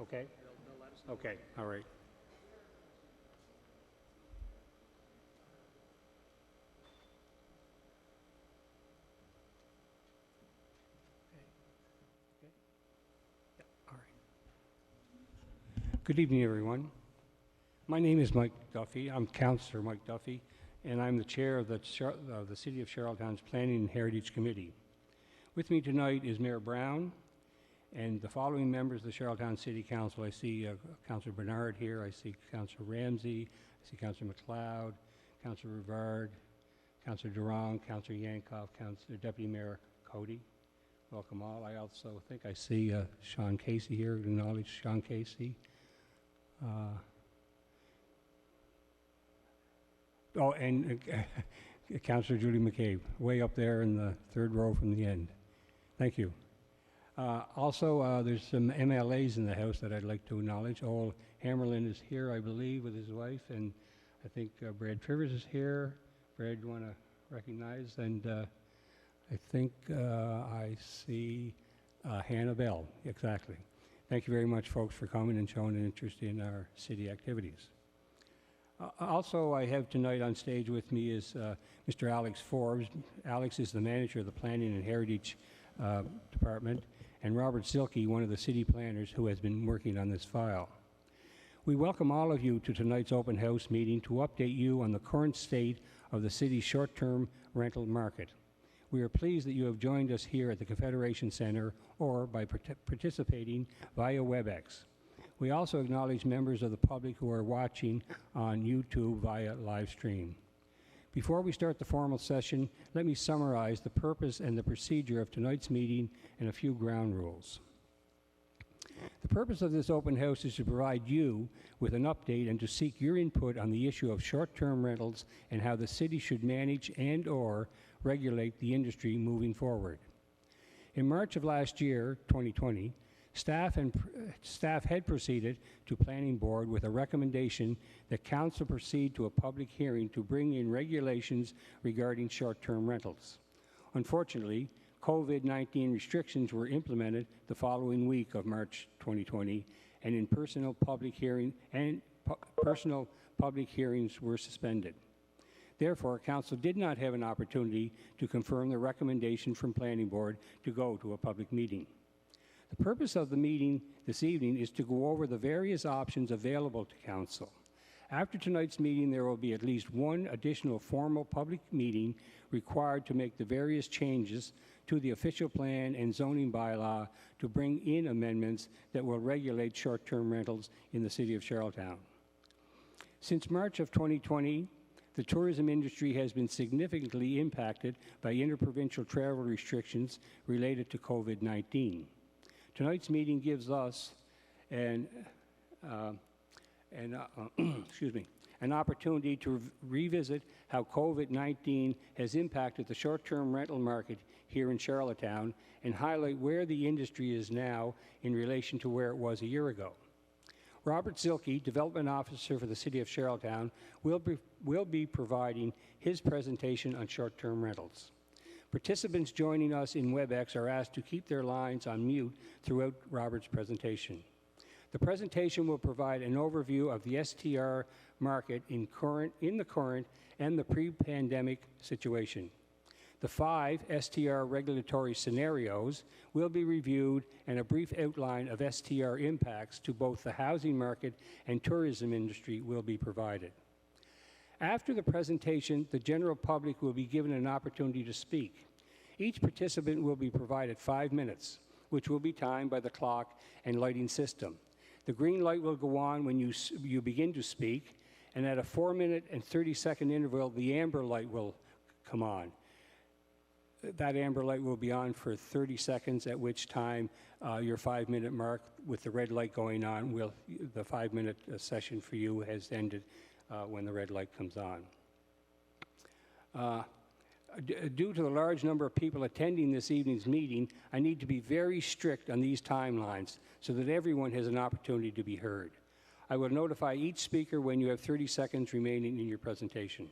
Okay? Okay, all right. All right. Good evening, everyone. My name is Mike Duffy. I'm Councillor Mike Duffy, and I'm the chair of the City of Charlottetown's Planning and Heritage Committee. With me tonight is Mayor Brown and the following members of the Charlottetown City Council. I see Councillor Bernard here. I see Councillor Ramsey. I see Councillor McLeod, Councillor Rivard, Councillor Durand, Councillor Yankoff, Councillor Deputy Mayor Cody. Welcome all. I also think I see Sean Casey here. Acknowledge Sean Casey. And Councillor Judy McCabe, way up there in the third row from the end. Thank you. Also, there's some MLAs in the house that I'd like to acknowledge. Old Hammerlin is here, I believe, with his wife, and I think Brad Trivers is here. Brad, you want to recognize? And I think I see Hannah Bell, exactly. Thank you very much, folks, for coming and showing an interest in our city activities. Also, I have tonight on stage with me is Mr. Alex Forbes. Alex is the manager of the Planning and Heritage Department, and Robert Silke, one of the city planners who has been working on this file. We welcome all of you to tonight's open house meeting to update you on the current state of the city's short-term rental market. We are pleased that you have joined us here at the Confederation Center or by participating via WebEx. We also acknowledge members of the public who are watching on YouTube via live stream. Before we start the formal session, let me summarize the purpose and the procedure of tonight's meeting and a few ground rules. The purpose of this open house is to provide you with an update and to seek your input on the issue of short-term rentals and how the city should manage and/or regulate the industry moving forward. In March of last year, 2020, staff had proceeded to Planning Board with a recommendation that Council proceed to a public hearing to bring in regulations regarding short-term rentals. Unfortunately, COVID-19 restrictions were implemented the following week of March 2020, and personal public hearings were suspended. Therefore, Council did not have an opportunity to confirm the recommendation from Planning Board to go to a public meeting. The purpose of the meeting this evening is to go over the various options available to Council. After tonight's meeting, there will be at least one additional formal public meeting required to make the various changes to the official plan and zoning bylaw to bring in amendments that will regulate short-term rentals in the City of Charlottetown. Since March of 2020, the tourism industry has been significantly impacted by interprovincial travel restrictions related to COVID-19. Tonight's meeting gives us an opportunity to revisit how COVID-19 has impacted the short-term rental market here in Charlottetown and highlight where the industry is now in relation to where it was a year ago. Robert Silke, Development Officer for the City of Charlottetown, will be providing his presentation on short-term rentals. Participants joining us in WebEx are asked to keep their lines on mute throughout Robert's presentation. The presentation will provide an overview of the STR market in the current and the pre-pandemic situation. The 5 STR regulatory scenarios will be reviewed, and a brief outline of STR impacts to both the housing market and tourism industry will be provided. After the presentation, the general public will be given an opportunity to speak. Each participant will be provided 5 minutes, which will be timed by the clock and lighting system. The green light will go on when you begin to speak, and at a 4-minute and 30-second interval, the amber light will come on. That amber light will be on for 30 seconds, at which time your 5-minute mark with the red light going on, the 5-minute session for you has ended when the red light comes on. Due to the large number of people attending this evening's meeting, I need to be very strict on these timelines so that everyone has an opportunity to be heard. I will notify each speaker when you have 30 seconds remaining in your presentation.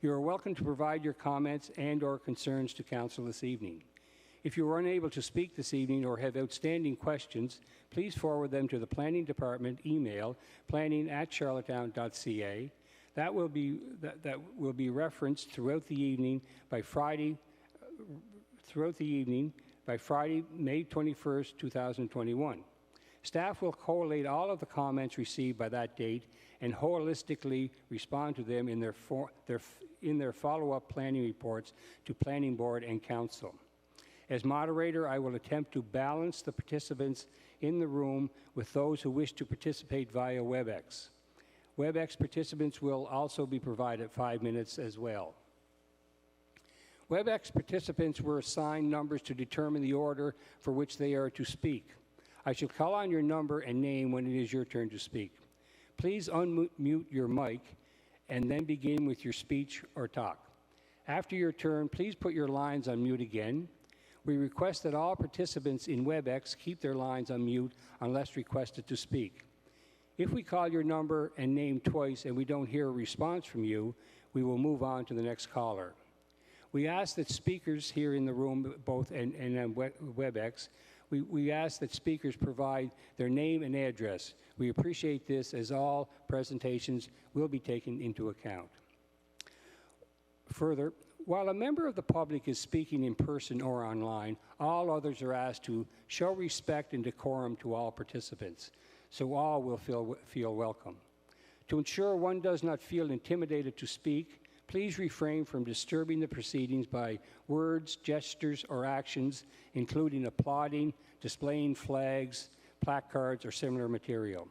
You are welcome to provide your comments and/or concerns to Council this evening. If you are unable to speak this evening or have outstanding questions, please forward them to the Planning Department email, planning@charlottetown.ca. That will be referenced throughout the evening by Friday, May 21st, 2021. Staff will collate all of the comments received by that date and holistically respond to them in their follow-up planning reports to Planning Board and Council. As moderator, I will attempt to balance the participants in the room with those who wish to participate via WebEx. WebEx participants will also be provided 5 minutes as well. WebEx participants were assigned numbers to determine the order for which they are to speak. I shall call on your number and name when it is your turn to speak. Please unmute your mic and then begin with your speech or talk. After your turn, please put your lines on mute again. We request that all participants in WebEx keep their lines on mute unless requested to speak. If we call your number and name twice and we don't hear a response from you, we will move on to the next caller. We ask that speakers here in the room, both and on WebEx, we ask that speakers provide their name and address. We appreciate this as all presentations will be taken into account. Further, while a member of the public is speaking in person or online, all others are asked to show respect and decorum to all participants, so all will feel welcome. To ensure one does not feel intimidated to speak, please refrain from disturbing the proceedings by words, gestures, or actions, including applauding, displaying flags, placards, or similar material.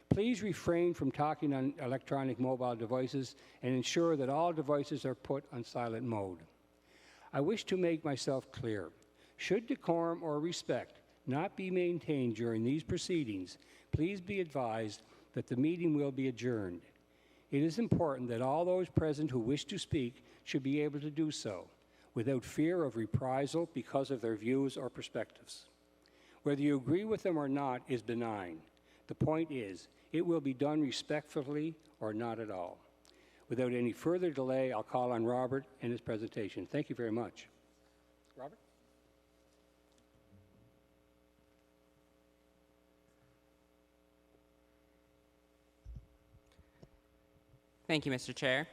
Please refrain from talking on electronic mobile devices and ensure that all devices are put on silent mode. I wish to make myself clear. Should decorum or respect not be maintained during these proceedings, please be advised that the meeting will be adjourned. It is important that all those present who wish to speak should be able to do so without fear of reprisal because of their views or perspectives. Whether you agree with them or not is benign. The point is, it will be done respectfully or not at all. Without any further delay, I'll call on Robert and his presentation. Thank you very much. Robert? Thank you, Mr. Chair.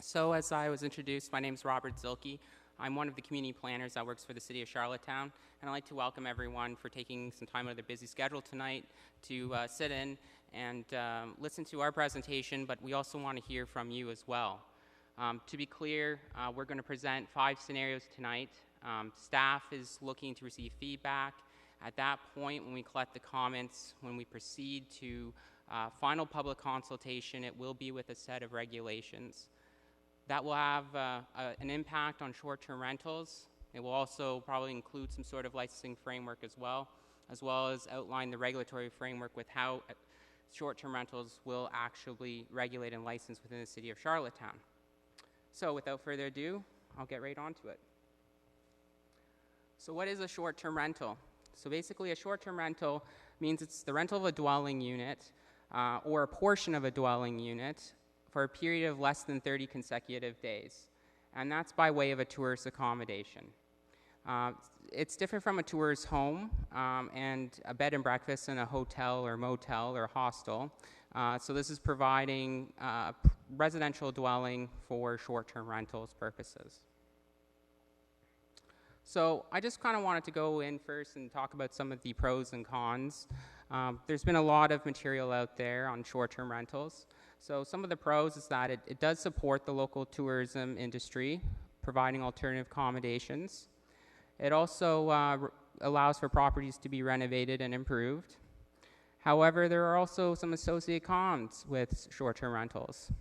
So as I was introduced, my name is Robert Zilke. I'm one of the community planners that works for the City of Charlottetown, and I'd like to welcome everyone for taking some time out of their busy schedule tonight to sit in and listen to our presentation, but we also want to hear from you as well. To be clear, we're going to present 5 scenarios tonight. Staff is looking to receive feedback. At that point, when we collect the comments, when we proceed to final public consultation, it will be with a set of regulations. That will have an impact on short-term rentals. It will also probably include some sort of licensing framework as well as outline the regulatory framework with how short-term rentals will actually regulate and license within the City of Charlottetown. So without further ado, I'll get right onto it. So what is a short-term rental? So basically a short-term rental means it's the rental of a dwelling unit or a portion of a dwelling unit for a period of less than 30 consecutive days. And that's by way of a tourist accommodation. It's different from a tourist home and a bed and breakfast in a hotel or motel or hostel. So this is providing residential dwelling for short-term rentals purposes. So I just kind of wanted to go in first and talk about some of the pros and cons. There's been a lot of material out there on short-term rentals. So some of the pros is that it does support the local tourism industry, providing alternative accommodations. It also allows for properties to be renovated and improved. However, there are also some associated cons with short-term rentals.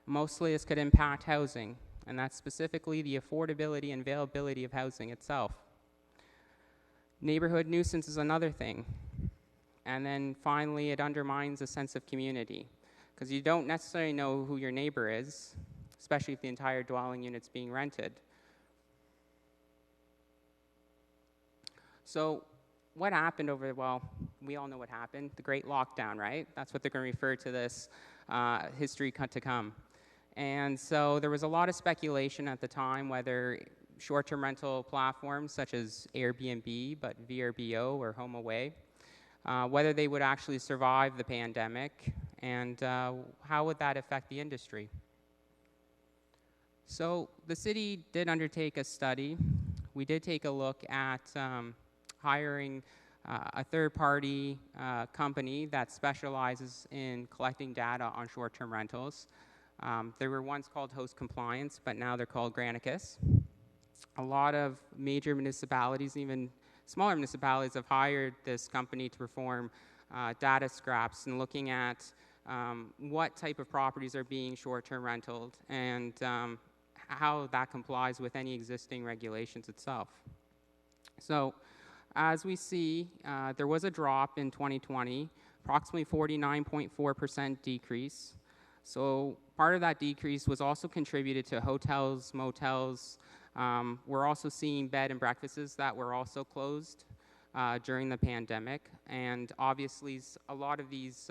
Mostly this could impact housing, and that's specifically the affordability and availability of housing itself. Neighborhood nuisance is another thing. And then finally, it undermines a sense of community, because you don't necessarily know who your neighbor is, especially if the entire dwelling unit's being rented. So what happened well, we all know what happened, the Great Lockdown, right? That's what they're going to refer to this history to come. And so there was a lot of speculation at the time whether short-term rental platforms such as Airbnb, but VRBO or HomeAway, whether they would actually survive the pandemic, and how would that affect the industry. So the city did undertake a study. We did take a look at hiring a third-party company that specializes in collecting data on short-term rentals. They were once called Host Compliance, but now they're called Granicus. A lot of major municipalities, even smaller municipalities, have hired this company to perform data scraps and looking at what type of properties are being short-term rented and how that complies with any existing regulations itself. So as we see, there was a drop in 2020, approximately 49.4% decrease. So part of that decrease was also contributed to hotels, motels. We're also seeing bed and breakfasts that were also closed during the pandemic. And obviously, a lot of these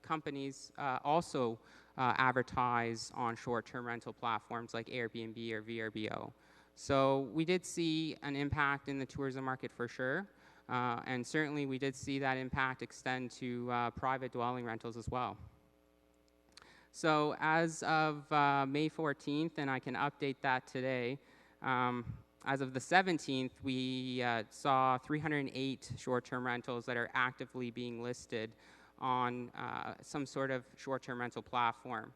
companies also advertise on short-term rental platforms like Airbnb or VRBO. So we did see an impact in the tourism market for sure. And certainly we did see that impact extend to private dwelling rentals as well. So as of May 14th, and I can update that today, as of the 17th, we saw 308 short-term rentals that are actively being listed on some sort of short-term rental platform.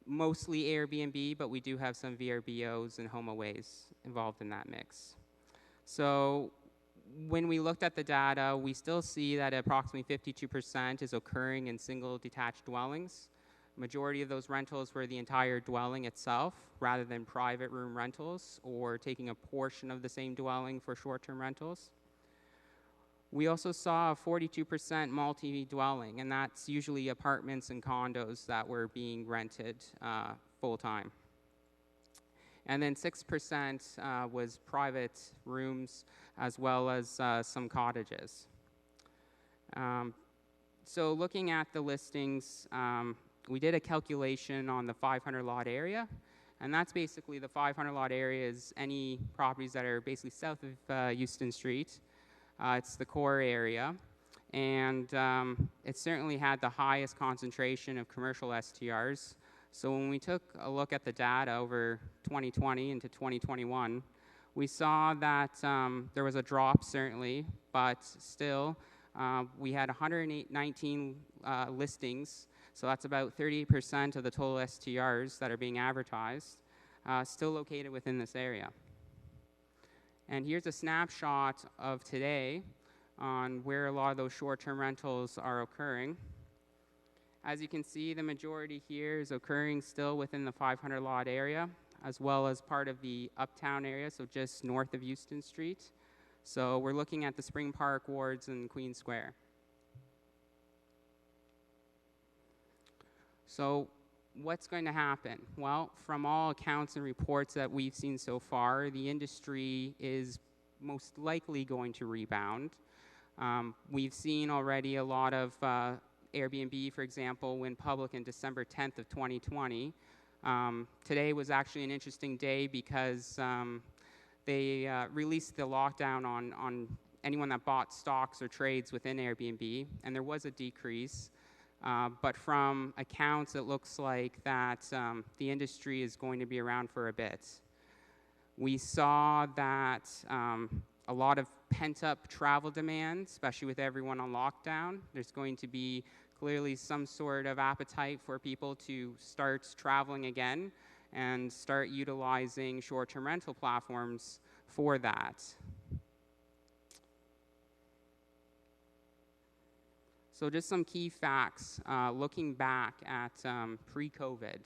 Mostly Airbnb, but we do have some VRBOs and HomeAways involved in that mix. So when we looked at the data, we still see that approximately 52% is occurring in single detached dwellings. Majority of those rentals were the entire dwelling itself, rather than private room rentals or taking a portion of the same dwelling for short-term rentals. We also saw a 42% multi-dwelling, and that's usually apartments and condos that were being rented full-time. And then 6% was private rooms, as well as some cottages. So looking at the listings, we did a calculation on the 500 lot area, and that's basically the 500 lot area is any properties that are basically south of Euston Street. It's the core area, and it certainly had the highest concentration of commercial STRs. So when we took a look at the data over 2020 into 2021, we saw that there was a drop certainly, but still we had 119 listings. So that's about 30% of the total STRs that are being advertised, still located within this area. And here's a snapshot of today on where a lot of those short-term rentals are occurring. As you can see, the majority here is occurring still within the 500 lot area, as well as part of the uptown area, so just north of Euston Street. So we're looking at the Spring Park wards and Queen Square. So what's going to happen? Well, from all accounts and reports that we've seen so far, the industry is most likely going to rebound. We've seen already a lot of Airbnb, for example, went public in December 10th of 2020. Today was actually an interesting day because they released the lockdown on anyone that bought stocks or trades within Airbnb, and there was a decrease. But from accounts, it looks like that the industry is going to be around for a bit. We saw that a lot of pent-up travel demand, especially with everyone on lockdown. There's going to be clearly some sort of appetite for people to start traveling again and start utilizing short-term rental platforms for that. So just some key facts looking back at pre-COVID.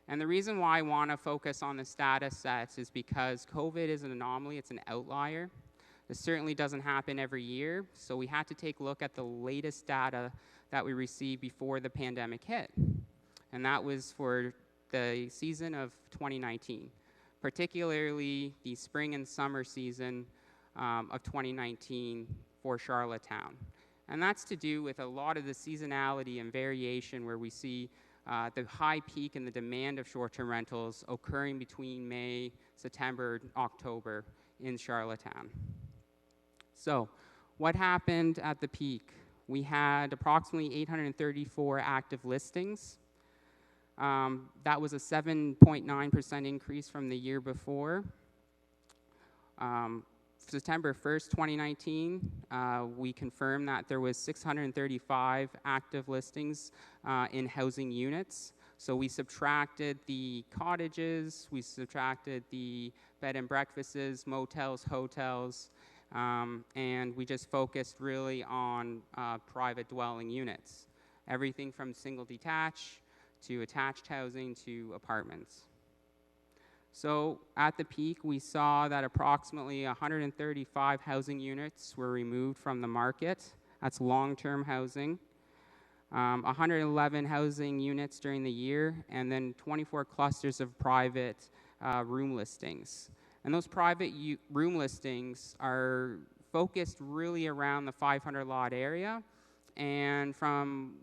And the reason why I want to focus on this data set is because COVID is an anomaly, it's an outlier. This certainly doesn't happen every year, so we had to take a look at the latest data that we received before the pandemic hit. And that was for the season of 2019, particularly the spring and summer season of 2019 for Charlottetown. And that's to do with a lot of the seasonality and variation where we see the high peak in the demand of short-term rentals occurring between May, September, October in Charlottetown. So what happened at the peak? We had approximately 834 active listings. That was a 7.9% increase from the year before. September 1st, 2019, we confirmed that there was 635 active listings in housing units. So we subtracted the cottages, we subtracted the bed and breakfasts, motels, hotels, and we just focused really on private dwelling units. Everything from single detached to attached housing to apartments. So at the peak, we saw that approximately 135 housing units were removed from the market. That's long-term housing. 111 housing units during the year, and then 24 clusters of private room listings. And those private room listings are focused really around the 500 lot area. And from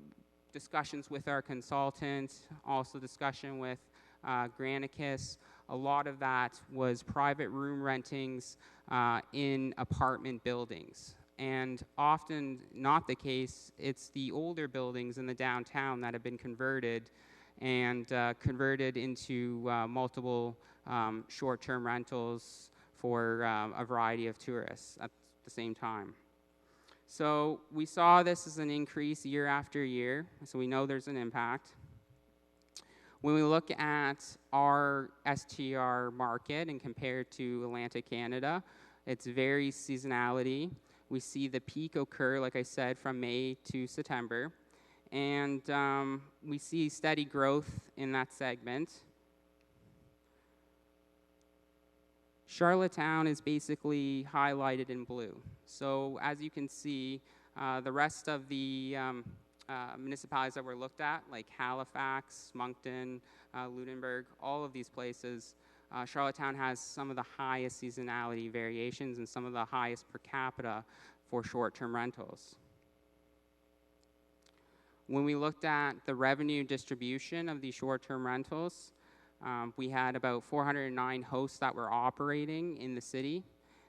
discussions with our consultant, also discussion with Granicus, a lot of that was private room rentings in apartment buildings. And often not the case, it's the older buildings in the downtown that have been converted and converted into multiple short-term rentals for a variety of tourists at the same time. So we saw this as an increase year after year, so we know there's an impact. When we look at our STR market and compare it to Atlantic Canada, it's very seasonality. We see the peak occur, like I said, from May to September. And we see steady growth in that segment. Charlottetown is basically highlighted in blue. So as you can see, the rest of the municipalities that were looked at, like Halifax, Moncton, Lunenburg, all of these places, Charlottetown has some of the highest seasonality variations and some of the highest per capita for short-term rentals. When we looked at the revenue distribution of these short-term rentals, we had about 409 hosts that were operating in the city,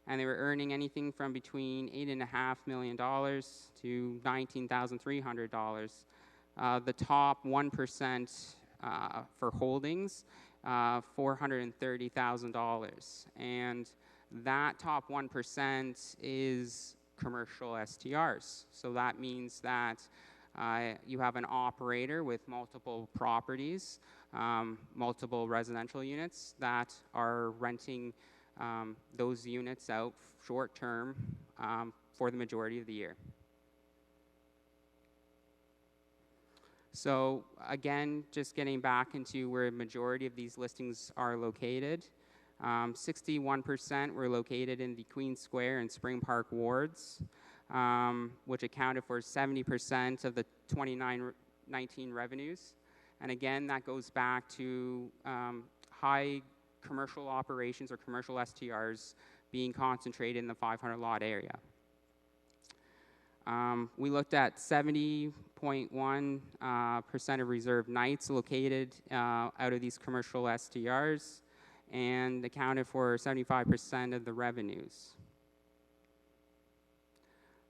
and they were earning anything from between $8.5 million to $19,300. The top 1% for holdings, $430,000. And that top 1% is commercial STRs. So that means that you have an operator with multiple properties, multiple residential units that are renting those units out short-term for the majority of the year. So again, just getting back into where a majority of these listings are located, 61% were located in the Queen Square and Spring Park wards, which accounted for 70% of the 2019 revenues. And again, that goes back to high commercial operations or commercial STRs being concentrated in the 500 lot area. We looked at 70.1% of reserved nights located out of these commercial STRs and accounted for 75% of the revenues.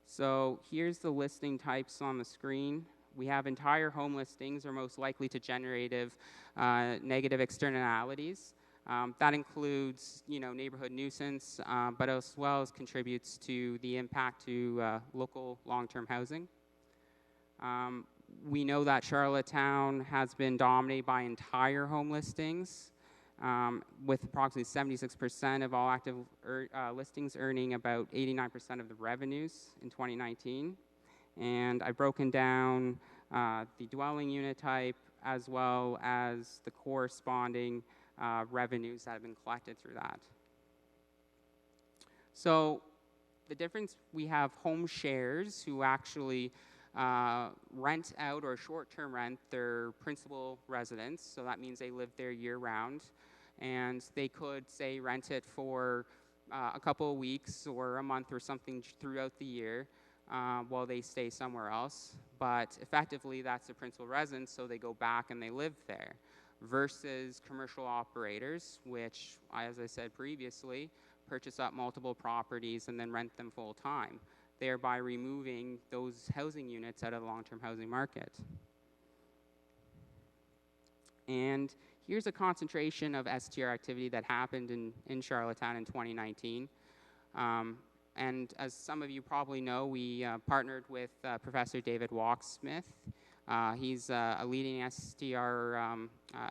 So here's the listing types on the screen. We have entire home listings are most likely to generate negative externalities. That includes, neighborhood nuisance, but as well as contributes to the impact to local long-term housing. We know that Charlottetown has been dominated by entire home listings, with approximately 76% of all active listings earning about 89% of the revenues in 2019. And I've broken down the dwelling unit type as well as the corresponding revenues that have been collected through that. So the difference, we have home shares who actually rent out or short-term rent their principal residence. So that means they live there year-round. And they could, say, rent it for a couple of weeks or a month or something throughout the year while they stay somewhere else. but effectively that's the principal residence, so they go back and they live there, versus commercial operators, which, as I said previously, purchase up multiple properties and then rent them full time, thereby removing those housing units out of the long-term housing market. And here's a concentration of STR activity that happened in Charlottetown in 2019. And as some of you probably know, we partnered with Professor David Walksmith. He's a leading STR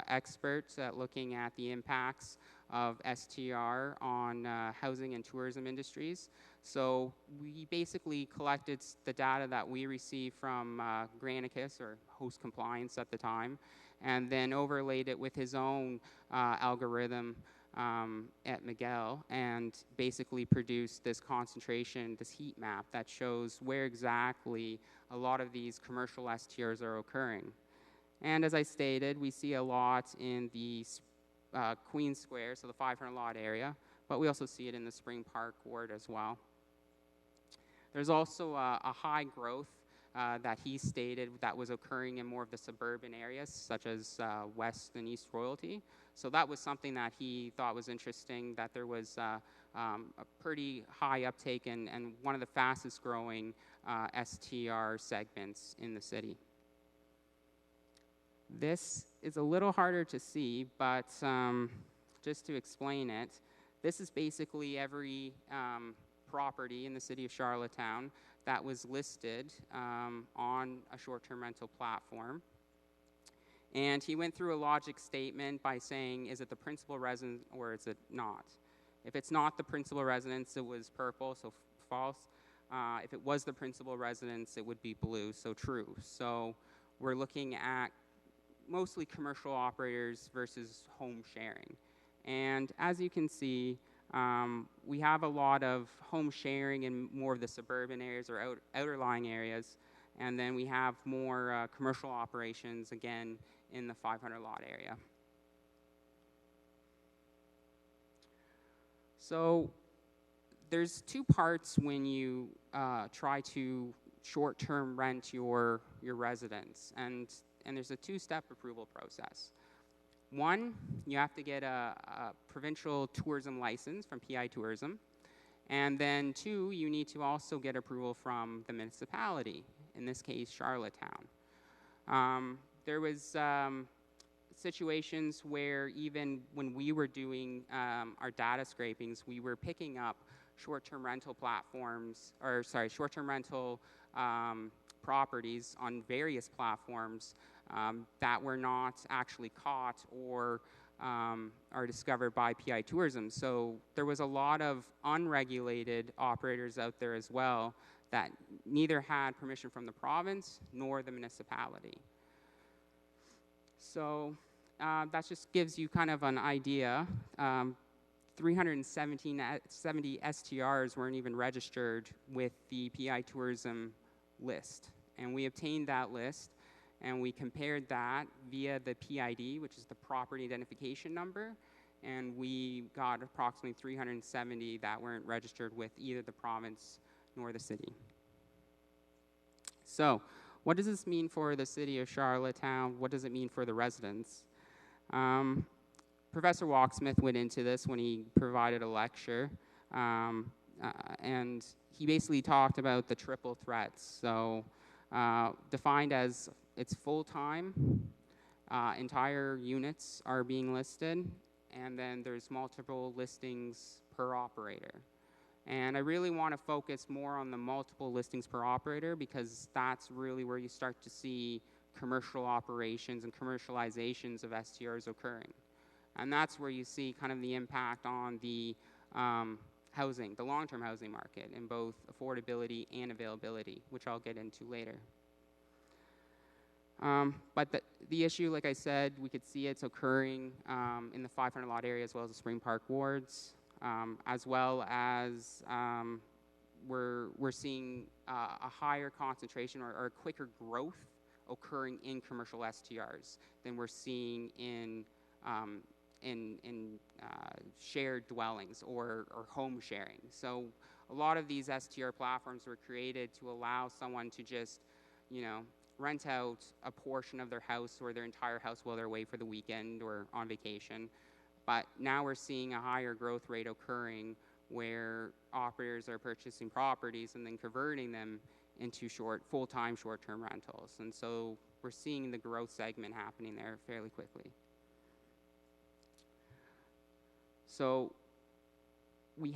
expert looking at the impacts of STR on housing and tourism industries. So we basically collected the data that we received from Granicus, or Host Compliance at the time, and then overlaid it with his own algorithm at Miguel, and basically produced this concentration, this heat map that shows where exactly a lot of these commercial STRs are occurring. And as I stated, we see a lot in the Queen Square, so the 500 lot area, but we also see it in the Spring Park ward as well. There's also a high growth that he stated that was occurring in more of the suburban areas, such as West and East Royalty. So that was something that he thought was interesting, that there was a pretty high uptake and one of the fastest growing STR segments in the city. This is a little harder to see, but just to explain it, this is basically every property in the city of Charlottetown that was listed on a short-term rental platform. And he went through a logic statement by saying, is it the principal residence or is it not? If it's not the principal residence, it was purple, so false. If it was the principal residence, it would be blue, so true. So we're looking at mostly commercial operators versus home sharing. And as you can see, we have a lot of home sharing in more of the suburban areas or outerlying areas, and then we have more commercial operations, again, in the 500 lot area. So there's two parts when you try to short-term rent your residence, and there's a two-step approval process. One, you have to get a provincial tourism license from PI Tourism. And then two, you need to also get approval from the municipality, in this case, Charlottetown. There was situations where even when we were doing our data scrapings, we were picking up short-term rental platforms, or sorry, short-term rental properties on various platforms that were not actually caught or are discovered by PI Tourism. So there was a lot of unregulated operators out there as well that neither had permission from the province nor the municipality. So that just gives you kind of an idea. 370 STRs weren't even registered with the PI Tourism list. And we obtained that list, and we compared that via the PID, which is the Property Identification Number, and we got approximately 370 that weren't registered with either the province nor the city. So what does this mean for the city of Charlottetown? What does it mean for the residents? Professor Walksmith went into this when he provided a lecture, and he basically talked about the triple threats. So defined as it's full-time, entire units are being listed, and then there's multiple listings per operator. And I really want to focus more on the multiple listings per operator, because that's really where you start to see commercial operations and commercializations of STRs occurring. And that's where you see kind of the impact on the housing, the long-term housing market, in both affordability and availability, which I'll get into later. But the issue, like I said, we could see it's occurring in the 500 lot area as well as the Spring Park wards, as well as we're seeing a higher concentration or a quicker growth occurring in commercial STRs than we're seeing in shared dwellings or home sharing. So a lot of these STR platforms were created to allow someone to just, rent out a portion of their house or their entire house while they're away for the weekend or on vacation. But now we're seeing a higher growth rate occurring where operators are purchasing properties and then converting them into full-time short-term rentals. And so we're seeing the growth segment happening there fairly quickly. So we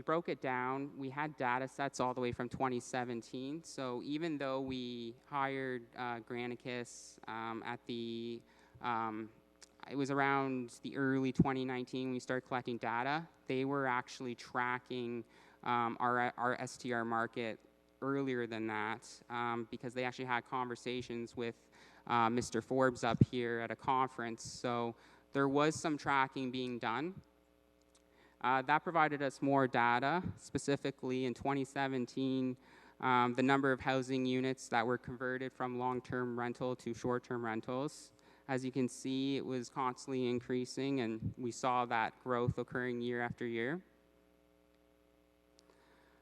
broke it down. We had data sets all the way from 2017. So even though we hired Granicus it was around the early 2019 we started collecting data, they were actually tracking our STR market earlier than that because they actually had conversations with Mr. Forbes up here at a conference. So there was some tracking being done. That provided us more data. Specifically in 2017, the number of housing units that were converted from long-term rental to short-term rentals. As you can see, it was constantly increasing, and we saw that growth occurring year after year.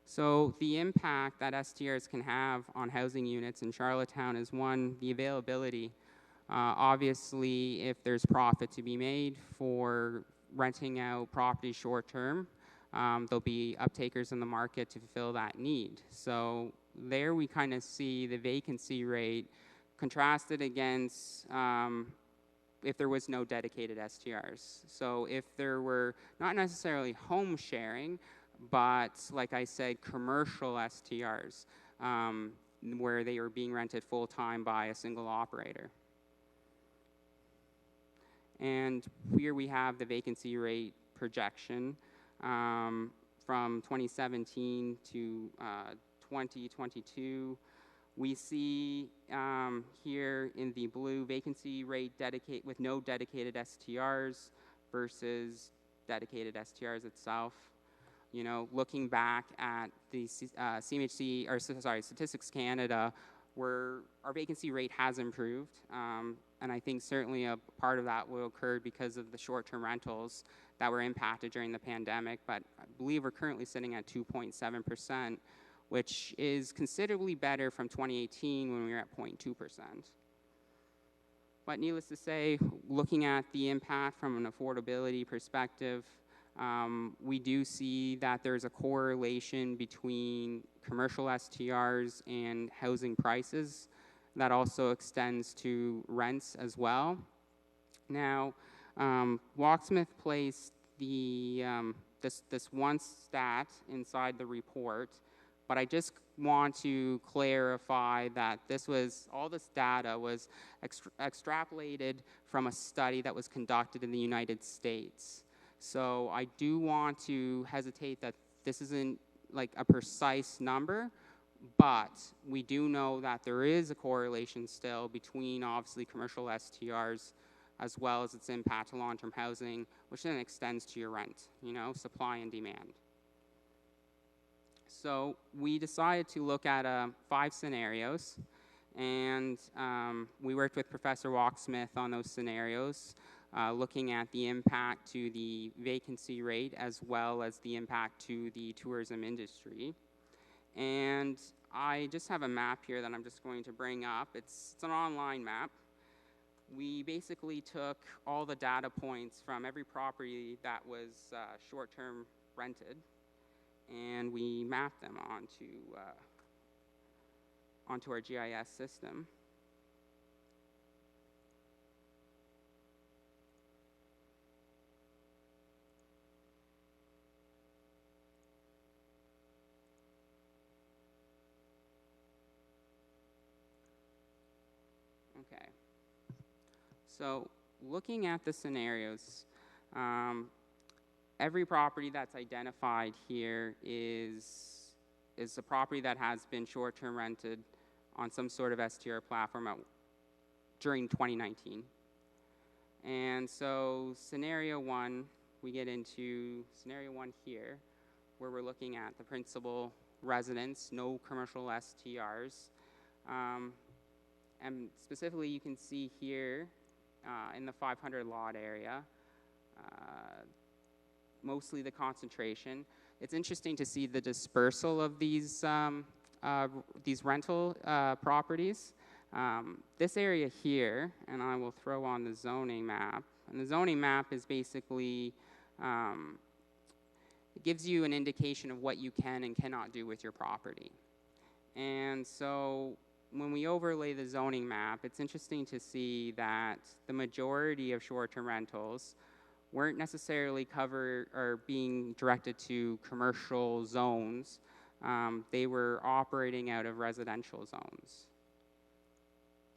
So the impact that STRs can have on housing units in Charlottetown is, one, the availability. Obviously, if there's profit to be made for renting out property short-term, there'll be uptakers in the market to fulfill that need. So there we kind of see the vacancy rate contrasted against if there was no dedicated STRs. So if there were not necessarily home sharing, but like I said, commercial STRs, where they were being rented full-time by a single operator. And here we have the vacancy rate projection from 2017 to 2022. We see here in the blue vacancy rate with no dedicated STRs versus dedicated STRs itself. You know, looking back at the Statistics Canada, where our vacancy rate has improved, and I think certainly a part of that will occur because of the short-term rentals that were impacted during the pandemic. But I believe we're currently sitting at 2.7%. Which is considerably better from 2018 when we were at 0.2%. But needless to say, looking at the impact from an affordability perspective, we do see that there's a correlation between commercial STRs and housing prices. That also extends to rents as well. Now, Locksmith placed this one stat inside the report, but I just want to clarify that all this data was extrapolated from a study that was conducted in the United States. So I do want to hesitate that this isn't like a precise number, but we do know that there is a correlation still between obviously commercial STRs as well as its impact to long-term housing, which then extends to your rent, supply and demand. So we decided to look at 5 scenarios, and we worked with Professor Locksmith on those scenarios, looking at the impact to the vacancy rate as well as the impact to the tourism industry. And I just have a map here that I'm just going to bring up. It's an online map. We basically took all the data points from every property that was short-term rented, and we mapped them onto our GIS system. Okay. So looking at the scenarios, every property that's identified here is a property that has been short-term rented on some sort of STR platform during 2019. And so scenario 1, we get into scenario 1 here, where we're looking at the principal residence, no commercial STRs. And specifically, you can see here in the 500 lot area, mostly the concentration. It's interesting to see the dispersal of these rental properties. This area here, and I will throw on the zoning map, and the zoning map is basically, it gives you an indication of what you can and cannot do with your property. And so when we overlay the zoning map, it's interesting to see that the majority of short-term rentals weren't necessarily covered or being directed to commercial zones. They were operating out of residential zones.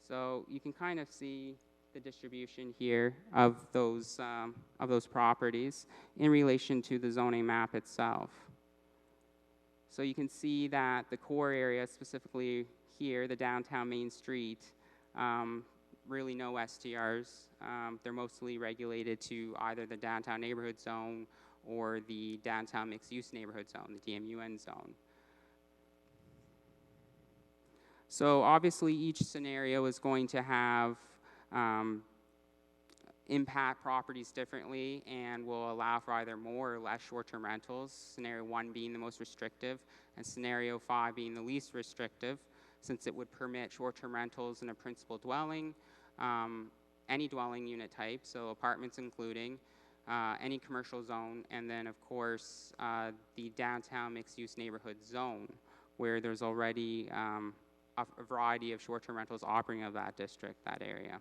So you can kind of see the distribution here of those properties in relation to the zoning map itself. So you can see that the core area, specifically here, the downtown Main Street, really no STRs. They're mostly regulated to either the downtown neighborhood zone or the downtown mixed-use neighborhood zone, the DMUN zone. So obviously each scenario is going to have impact properties differently and will allow for either more or less short-term rentals, scenario 1 being the most restrictive and scenario 5 being the least restrictive, since it would permit short-term rentals in a principal dwelling, any dwelling unit type, so apartments including, any commercial zone, and then of course the downtown mixed-use neighborhood zone, where there's already a variety of short-term rentals operating of that district, that area.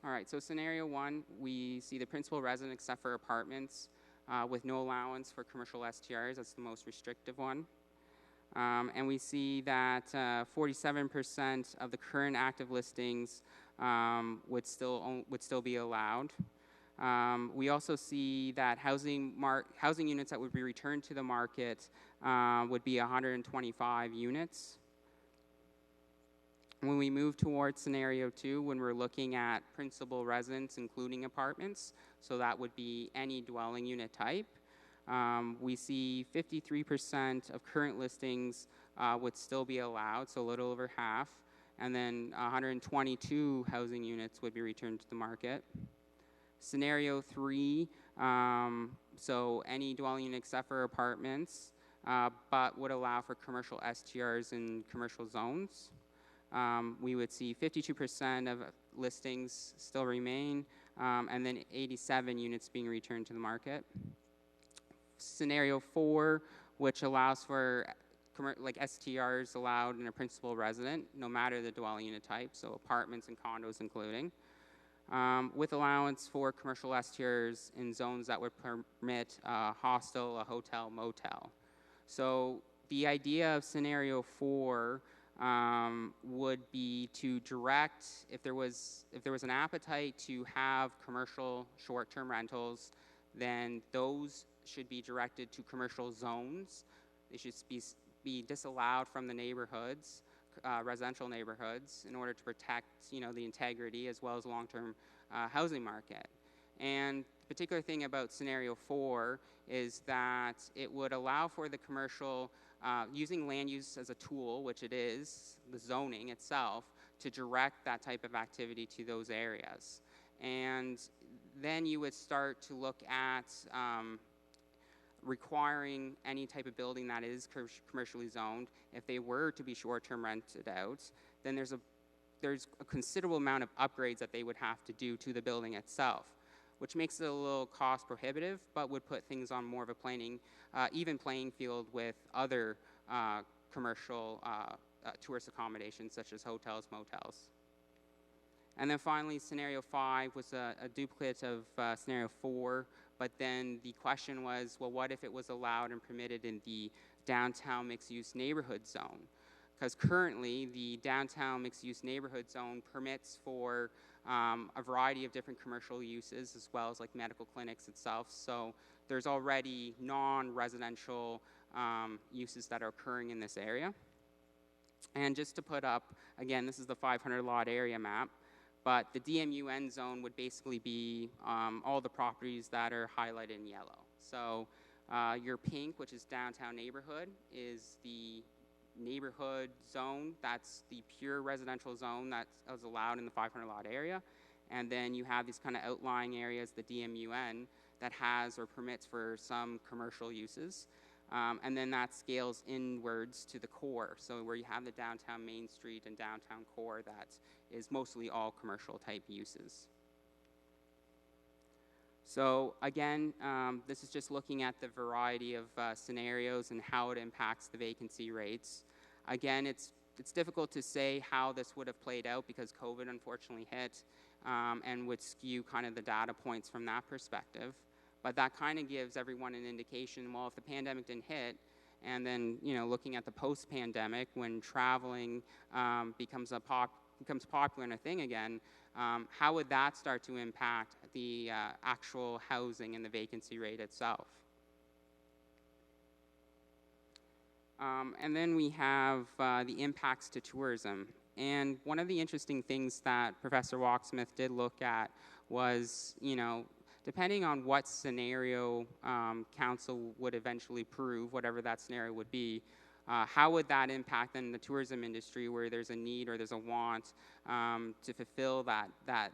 All right, so scenario 1, we see the principal resident except for apartments with no allowance for commercial STRs. That's the most restrictive one. And we see that 47% of the current active listings would still be allowed. We also see that housing units that would be returned to the market would be 125 units. When we move towards scenario 2, when we're looking at principal residence, including apartments, so that would be any dwelling unit type, we see 53% of current listings would still be allowed, so a little over half, and then 122 housing units would be returned to the market. Scenario 3, so any dwelling unit except for apartments, but would allow for commercial STRs in commercial zones. We would see 52% of listings still remain, and then 87 units being returned to the market. Scenario 4, which allows for like STRs allowed in a principal resident, no matter the dwelling unit type, so apartments and condos including, with allowance for commercial STRs in zones that would permit a hostel, a hotel, motel. So the idea of scenario 4 would be to direct, if there was an appetite to have commercial short-term rentals, then those should be directed to commercial zones. They should be disallowed from the neighborhoods, residential neighborhoods, in order to protect, the integrity as well as long-term housing market. And the particular thing about scenario 4 is that it would allow for the commercial using land use as a tool, which it is, the zoning itself, to direct that type of activity to those areas. And then you would start to look at requiring any type of building that is commercially zoned. If they were to be short-term rented out, then there's a considerable amount of upgrades that they would have to do to the building itself, which makes it a little cost prohibitive, but would put things on more of a even playing field with other commercial tourist accommodations such as hotels, motels. And then finally, scenario 5 was a duplicate of scenario 4, but then the question was, well, what if it was allowed and permitted in the downtown mixed-use neighborhood zone? Because currently, the downtown mixed-use neighborhood zone permits for a variety of different commercial uses, as well as like medical clinics itself. So there's already non-residential uses that are occurring in this area. And just to put up, again, this is the 500 lot area map, but the DMUN zone would basically be all the properties that are highlighted in yellow. So your pink, which is downtown neighborhood, is the neighborhood zone. That's the pure residential zone that is allowed in the 500 lot area. And then you have these kind of outlying areas, the DMUN, that has or permits for some commercial uses. And then that scales inwards to the core. So where you have the downtown Main Street and downtown core, that is mostly all commercial type uses. So again, this is just looking at the variety of scenarios and how it impacts the vacancy rates. Again, it's difficult to say how this would have played out because COVID unfortunately hit and would skew kind of the data points from that perspective. But that kind of gives everyone an indication, well, if the pandemic didn't hit, and then, you know, looking at the post-pandemic when traveling becomes popular and a thing again, how would that start to impact the actual housing and the vacancy rate itself? And then we have the impacts to tourism. And one of the interesting things that Professor Walksmith did look at was, you know, depending on what scenario council would eventually prove, whatever that scenario would be, how would that impact then the tourism industry where there's a need or there's a want to fulfill that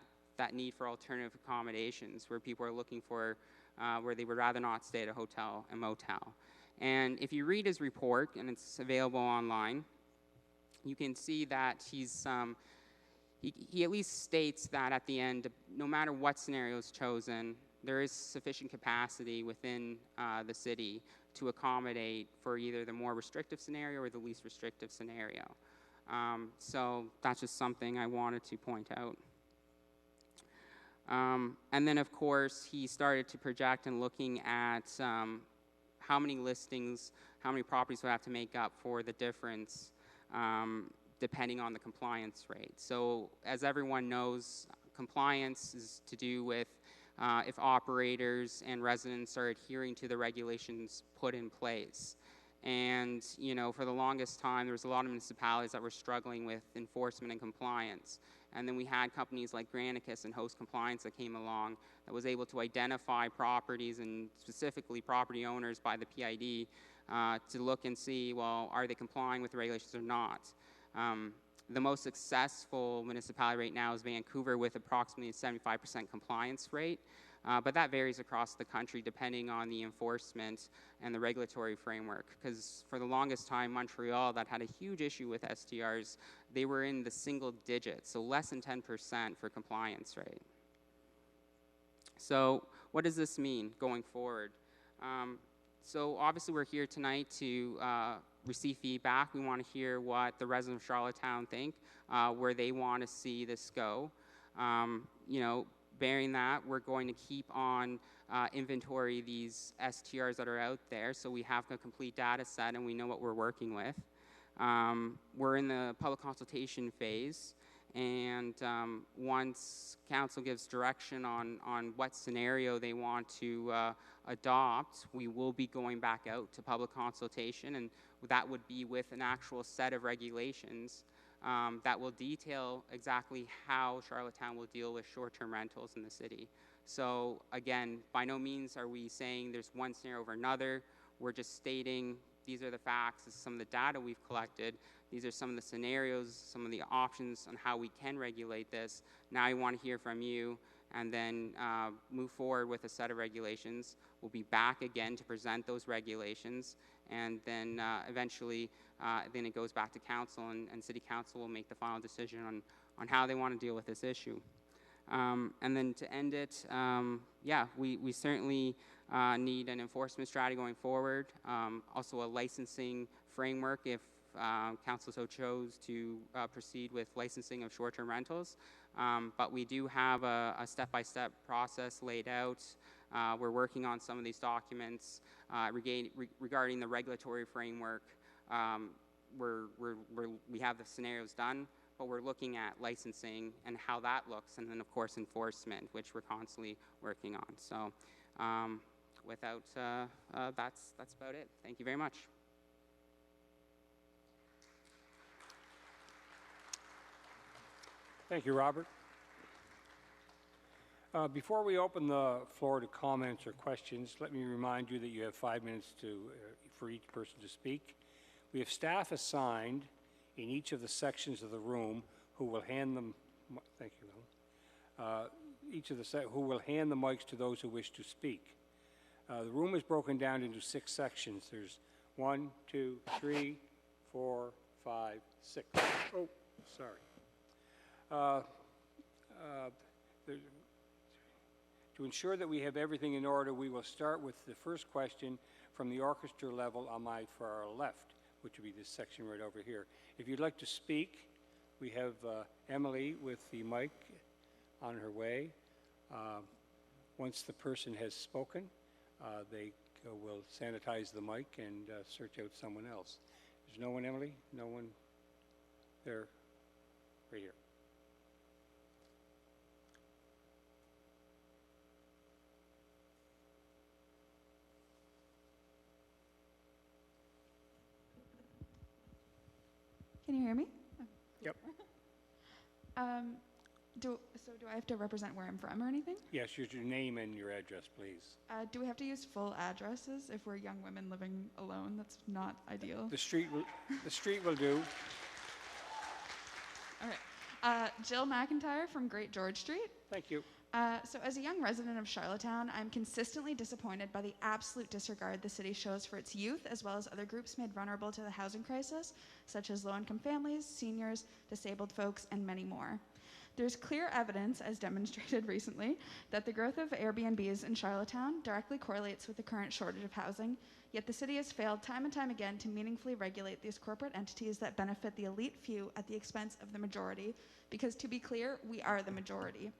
need for alternative accommodations where people are looking for, where they would rather not stay at a hotel and motel. And if you read his report, and it's available online, you can see that he at least states that at the end, no matter what scenario is chosen, there is sufficient capacity within the city to accommodate for either the more restrictive scenario or the least restrictive scenario. So that's just something I wanted to point out. And then, of course, he started to project and looking at how many listings, how many properties would have to make up for the difference depending on the compliance rate. So as everyone knows, compliance is to do with if operators and residents are adhering to the regulations put in place. And, you know, for the longest time, there was a lot of municipalities that were struggling with enforcement and compliance. And then we had companies like Granicus and Host Compliance that came along that was able to identify properties and specifically property owners by the PID to look and see, well, are they complying with the regulations or not? The most successful municipality right now is Vancouver with approximately a 75% compliance rate. But that varies across the country depending on the enforcement and the regulatory framework. Because for the longest time, Montreal, that had a huge issue with STRs, they were in the single digits, so less than 10% for compliance rate. So what does this mean going forward? So obviously we're here tonight to receive feedback. We want to hear what the residents of Charlottetown think, where they want to see this go. You know, bearing that, we're going to keep on inventory these STRs that are out there so we have a complete data set and we know what we're working with. We're in the public consultation phase, and once council gives direction on what scenario they want to adopt, we will be going back out to public consultation, and that would be with an actual set of regulations that will detail exactly how Charlottetown will deal with short-term rentals in the city. So again, by no means are we saying there's one scenario over another. We're just stating these are the facts, this is some of the data we've collected, these are some of the scenarios, some of the options on how we can regulate this. Now I want to hear from you, and then move forward with a set of regulations. We'll be back again to present those regulations, and then eventually then it goes back to council, and city council will make the final decision on how they want to deal with this issue. And then to end it, yeah, we certainly need an enforcement strategy going forward, also a licensing framework if council so chose to proceed with licensing of short-term rentals. But we do have a step-by-step process laid out. We're working on some of these documents regarding the regulatory framework. We have the scenarios done, but we're looking at licensing and how that looks, and then of course enforcement, which we're constantly working on. So without that's about it. Thank you very much. Thank you, Robert. Before we open the floor to comments or questions, let me remind you that you have 5 minutes for each person to speak. We have staff assigned in each of the sections of the room who will hand them, thank you, Ellen. Who will hand the mics to those who wish to speak. The room is broken down into 6 sections. There's 1, 2, 3, 4, 5, 6. Oh, sorry. To ensure that we have everything in order, we will start with the first question from the orchestra level on my far left, which would be this section right over here. If you'd like to speak, we have Emily with the mic on her way. Once the person has spoken, they will sanitize the mic and search out someone else. There's no one, Emily? No one there? Right here. Can you hear me? Yep. Do I have to represent where I'm from or anything? Yes, your name and your address, please. Do we have to use full addresses if we're young women living alone? That's not ideal. The street will do. All right. Jill McIntyre from Great George Street. Thank you. So as a young resident of Charlottetown, I'm consistently disappointed by the absolute disregard the city shows for its youth, as well as other groups made vulnerable to the housing crisis, such as low-income families, seniors, disabled folks, and many more. There's clear evidence, as demonstrated recently, that the growth of Airbnbs in Charlottetown directly correlates with the current shortage of housing, yet the city has failed time and time again to meaningfully regulate these corporate entities that benefit the elite few at the expense of the majority, because to be clear, we are the majority.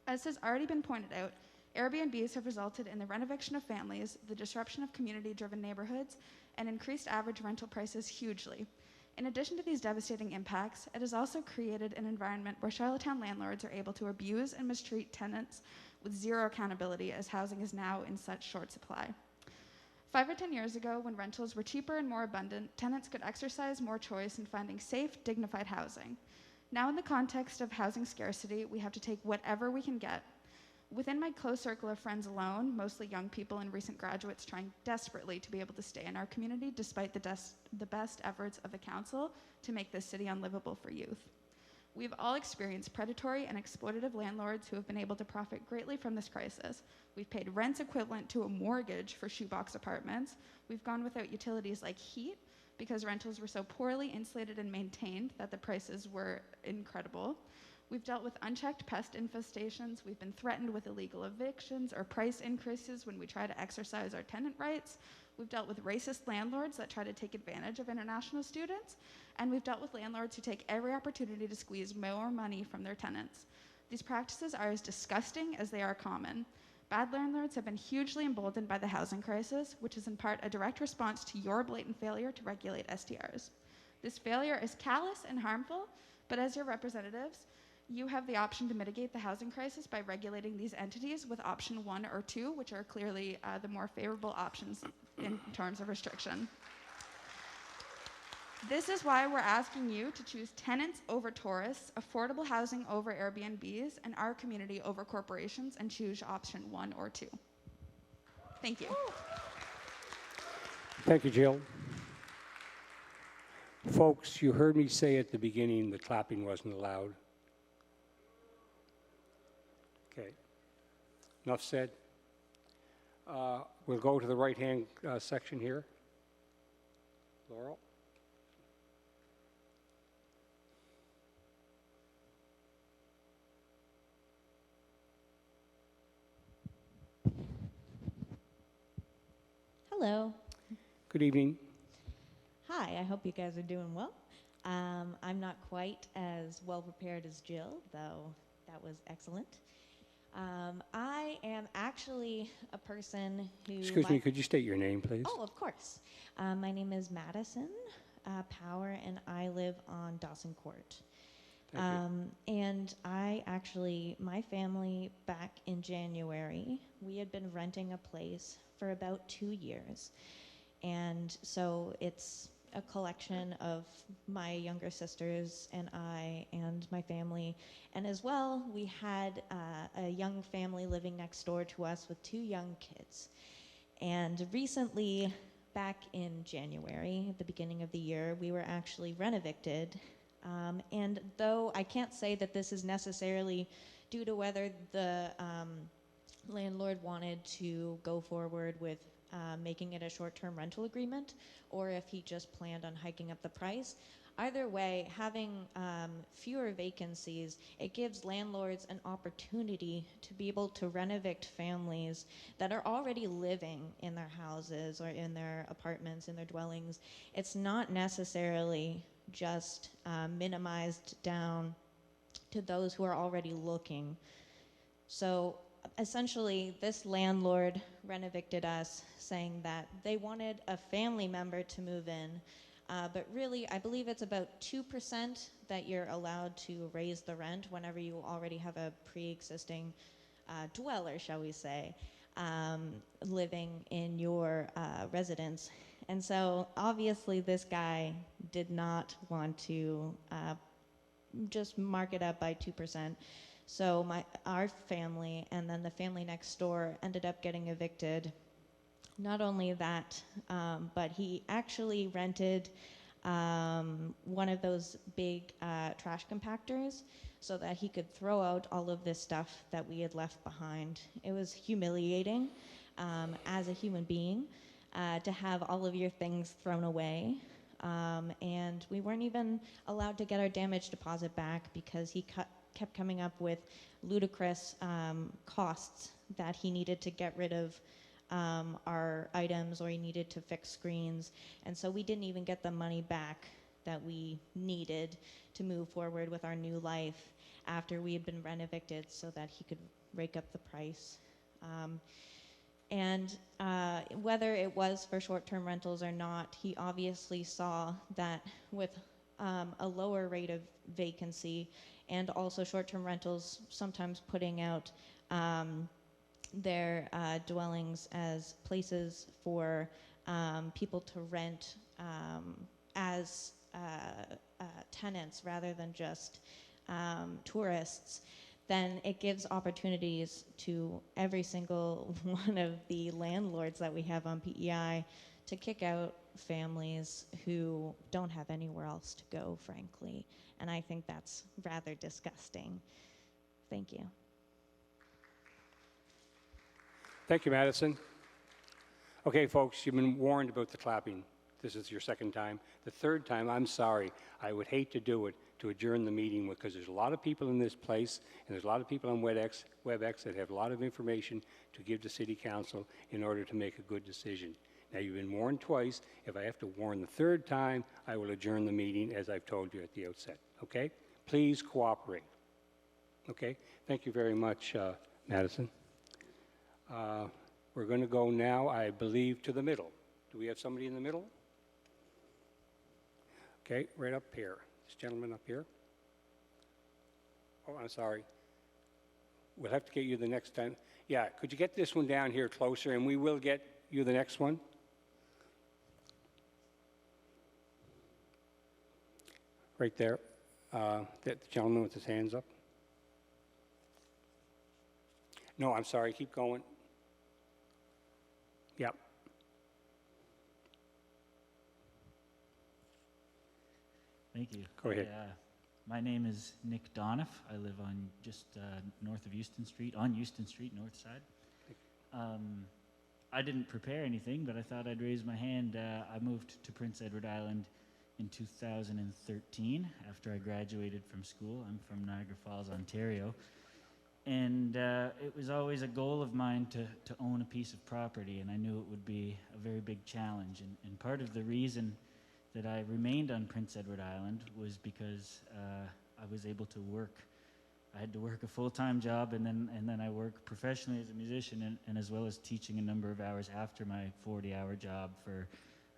As has already been pointed out, Airbnbs have resulted in the renoviction of families, the disruption of community-driven neighborhoods, and increased average rental prices hugely. In addition to these devastating impacts, it has also created an environment where Charlottetown landlords are able to abuse and mistreat tenants with zero accountability, as housing is now in such short supply. 5 or 10 years ago, when rentals were cheaper and more abundant, tenants could exercise more choice in finding safe, dignified housing. Now, in the context of housing scarcity, we have to take whatever we can get. Within my close circle of friends alone, mostly young people and recent graduates trying desperately to be able to stay in our community despite the best efforts of the council to make this city unlivable for youth. We've all experienced predatory and exploitative landlords who have been able to profit greatly from this crisis. We've paid rents equivalent to a mortgage for shoebox apartments. We've gone without utilities like heat because rentals were so poorly insulated and maintained that the prices were incredible. We've dealt with unchecked pest infestations. We've been threatened with illegal evictions or price increases when we try to exercise our tenant rights. We've dealt with racist landlords that try to take advantage of international students. And we've dealt with landlords who take every opportunity to squeeze more money from their tenants. These practices are as disgusting as they are common. Bad landlords have been hugely emboldened by the housing crisis, which is in part a direct response to your blatant failure to regulate STRs. This failure is callous and harmful, but as your representatives, you have the option to mitigate the housing crisis by regulating these entities with option 1 or 2, which are clearly the more favorable options in terms of restriction. This is why we're asking you to choose tenants over tourists, affordable housing over Airbnbs, and our community over corporations, and choose option 1 or 2. Thank you. Thank you, Jill. Folks, you heard me say at the beginning the clapping wasn't allowed. Okay. Enough said. We'll go to the right-hand section here. Laurel. Hello. Good evening. Hi, I hope you guys are doing well. I'm not quite as well prepared as Jill, though that was excellent. I am actually a person who... Excuse me, could you state your name, please? Oh, of course. My name is Madison Power, and I live on Dawson Court. Thank you. And my family back in January, we had been renting a place for about 2 years. And so it's a collection of my younger sisters and I and my family. And as well, we had a young family living next door to us with 2 young kids. And recently, back in January, at the beginning of the year, we were actually rent-evicted. And though I can't say that this is necessarily due to whether the landlord wanted to go forward with making it a short-term rental agreement, or if he just planned on hiking up the price. Either way, having fewer vacancies, it gives landlords an opportunity to be able to rent-evict families that are already living in their houses or in their apartments, in their dwellings. It's not necessarily just minimized down to those who are already looking. So essentially, this landlord rent-evicted us, saying that they wanted a family member to move in, but really, I believe it's about 2% that you're allowed to raise the rent whenever you already have a pre-existing dweller, shall we say, living in your residence. And so, obviously, this guy did not want to just mark it up by 2%. So our family and then the family next door ended up getting evicted. Not only that, but he actually rented one of those big trash compactors so that he could throw out all of this stuff that we had left behind. It was humiliating as a human being to have all of your things thrown away. And we weren't even allowed to get our damage deposit back because he kept coming up with ludicrous costs that he needed to get rid of our items, or he needed to fix screens. And so we didn't even get the money back that we needed to move forward with our new life after we had been rent-evicted, so that he could rake up the price. And whether it was for short-term rentals or not, he obviously saw that with a lower rate of vacancy, and also short-term rentals sometimes putting out their dwellings as places for people to rent as tenants rather than just tourists, then it gives opportunities to every single one of the landlords that we have on PEI to kick out families who don't have anywhere else to go, frankly. And I think that's rather disgusting. Thank you. Thank you, Madison. Okay, folks, you've been warned about the clapping. This is your second time. The third time, I'm sorry. I would hate to do it, to adjourn the meeting, because there's a lot of people in this place, and there's a lot of people on WebEx that have a lot of information to give to City Council in order to make a good decision. Now, you've been warned twice. If I have to warn the third time, I will adjourn the meeting, as I've told you at the outset, okay? Please cooperate, okay? Thank you very much, Madison. We're going to go now, I believe, to the middle. Do we have somebody in the middle? Okay, right up here. This gentleman up here. Oh, I'm sorry. We'll have to get you the next time. Yeah, could you get this one down here closer, and we will get you the next one? Right there. That gentleman with his hands up. No, I'm sorry. Keep going. Yep. Thank you. Go ahead. My name is Nick Donoff. I live on just north of Euston Street, on Euston Street, north side. I didn't prepare anything, but I thought I'd raise my hand. I moved to Prince Edward Island in 2013 after I graduated from school. I'm from Niagara Falls, Ontario. And it was always a goal of mine to own a piece of property, and I knew it would be a very big challenge. And part of the reason that I remained on Prince Edward Island was because I was able to work. I had to work a full-time job, and then I work professionally as a musician, and as well as teaching a number of hours after my 40-hour job for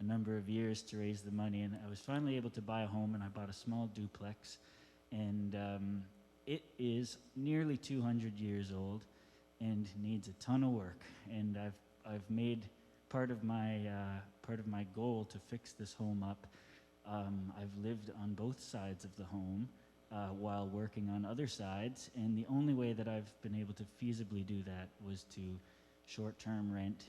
a number of years to raise the money. And I was finally able to buy a home, and I bought a small duplex, and it is nearly 200 years old and needs a ton of work. And I've made part of my goal to fix this home up. I've lived on both sides of the home while working on other sides, and the only way that I've been able to feasibly do that was to short-term rent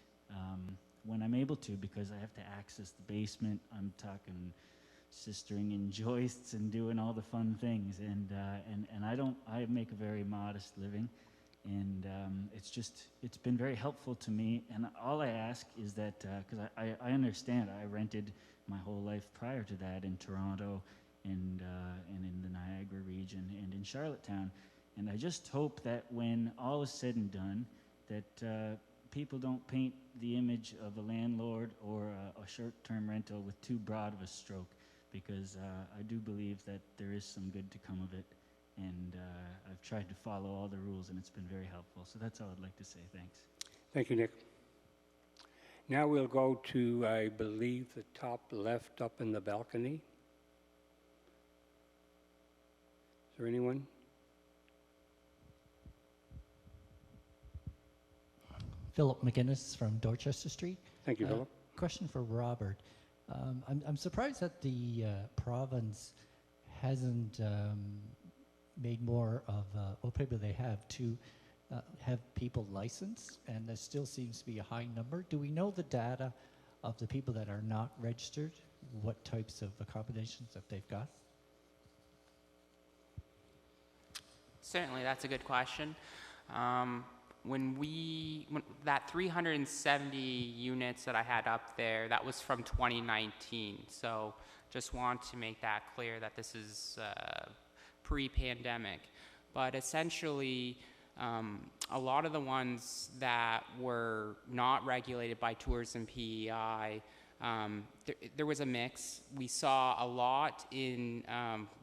when I'm able to, because I have to access the basement, I'm talking sistering in joists and doing all the fun things. And I make a very modest living. And it's been very helpful to me. And all I ask is that, because I understand, I rented my whole life prior to that in Toronto and in the Niagara region and in Charlottetown. And I just hope that when all is said and done, that people don't paint the image of a landlord or a short-term rental with too broad of a stroke, because I do believe that there is some good to come of it. And I've tried to follow all the rules, and it's been very helpful. So that's all I'd like to say. Thanks. Thank you, Nick. Now we'll go to, I believe, the top left up in the balcony. Is there anyone? Philip McGinnis from Dorchester Street. Thank you, Philip. Question for Robert. I'm surprised that the province hasn't made more of, or maybe they have people licensed, and there still seems to be a high number. Do we know the data of the people that are not registered, what types of accommodations that they've got? Certainly, that's a good question. When that 370 units that I had up there, that was from 2019. So just want to make that clear that this is pre-pandemic. But essentially, a lot of the ones that were not regulated by Tourism PEI, there was a mix. We saw a lot in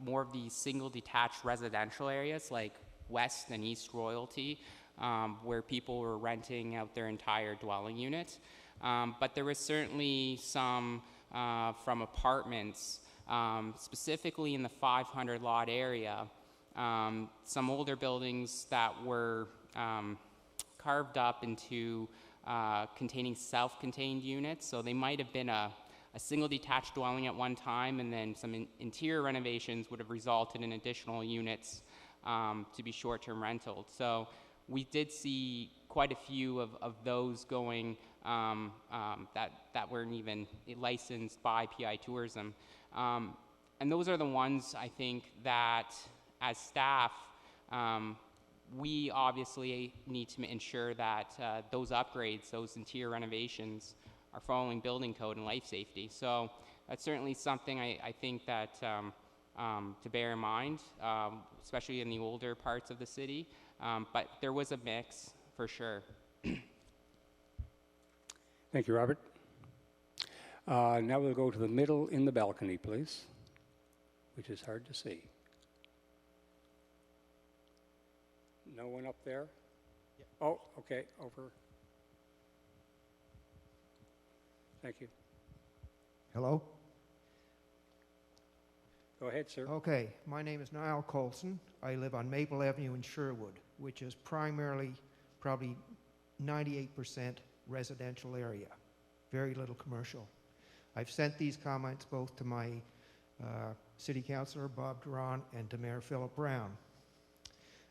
more of these single detached residential areas like West and East Royalty, where people were renting out their entire dwelling unit. But there was certainly some from apartments, specifically in the 500 lot area, some older buildings that were carved up into containing self-contained units. So they might have been a single detached dwelling at one time, and then some interior renovations would have resulted in additional units to be short-term rental. So we did see quite a few of those going that weren't even licensed by PI Tourism. And those are the ones, I think, that as staff, we obviously need to ensure that those upgrades, those interior renovations, are following building code and life safety. So that's certainly something I think that to bear in mind, especially in the older parts of the city. But there was a mix, for sure. Thank you, Robert. Now we'll go to the middle in the balcony, please, which is hard to see. No one up there? Yep. Oh, okay, over. Thank you. Hello? Go ahead, sir. Okay, my name is Niall Colson. I live on Maple Avenue in Sherwood, which is primarily probably 98% residential area, very little commercial. I've sent these comments both to my City Councillor, Bob Duran, and to Mayor Philip Brown.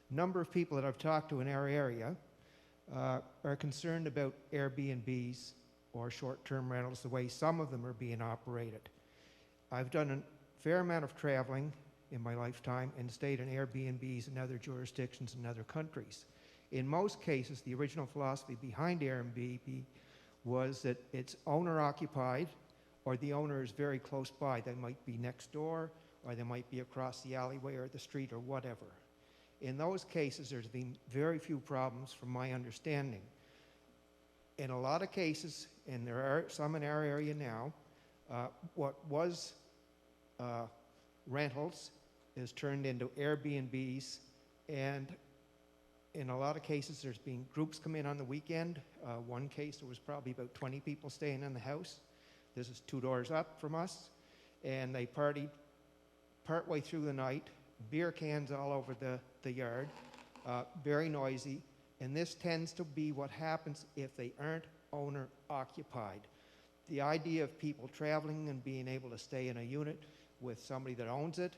A number of people that I've talked to in our area are concerned about Airbnbs or short-term rentals, the way some of them are being operated. I've done a fair amount of traveling in my lifetime and stayed in Airbnbs in other jurisdictions and other countries. In most cases, the original philosophy behind Airbnb was that it's owner-occupied, or the owner is very close by. They might be next door, or they might be across the alleyway or the street or whatever. In those cases, there's been very few problems from my understanding. In a lot of cases, and there are some in our area now, what was rentals is turned into Airbnbs, and in a lot of cases there's been groups come in on the weekend. One case there was probably about 20 people staying in the house. This is 2 doors up from us, and they partied partway through the night, beer cans all over the yard, very noisy, and this tends to be what happens if they aren't owner occupied. The idea of people traveling and being able to stay in a unit with somebody that owns it,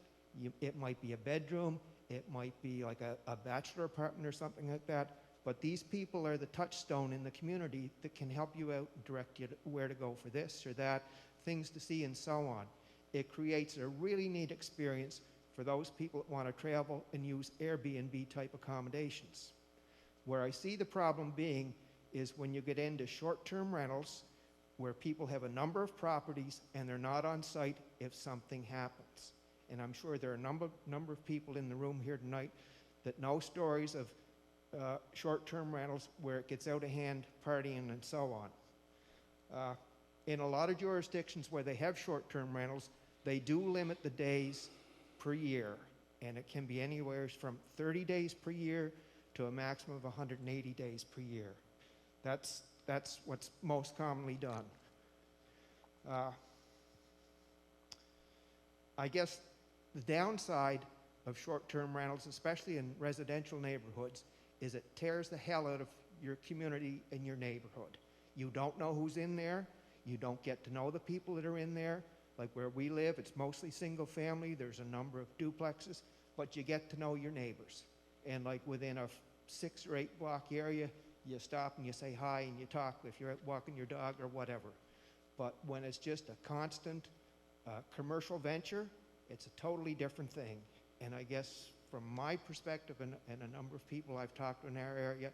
it might be a bedroom, it might be like a bachelor apartment or something like that. But these people are the touchstone in the community that can help you out and direct you to where to go for this or that, things to see and so on. It creates a really neat experience for those people that want to travel and use Airbnb type accommodations. Where I see the problem being is when you get into short-term rentals where people have a number of properties and they're not on site if something happens. And I'm sure there are a number of people in the room here tonight that know stories of short-term rentals where it gets out of hand, partying and so on. In a lot of jurisdictions where they have short-term rentals, they do limit the days per year, and it can be anywhere from 30 days per year to a maximum of 180 days per year. That's what's most commonly done. I guess the downside of short-term rentals, especially in residential neighborhoods, is it tears the hell out of your community and your neighborhood. You don't know who's in there. You don't get to know the people that are in there. Like where we live, it's mostly single family. There's a number of duplexes, but you get to know your neighbors. And like within a 6 or 8 block area, you stop and you say hi and you talk if you're out walking your dog or whatever. But when it's just a constant commercial venture, it's a totally different thing. And I guess from my perspective and a number of people I've talked to in our area,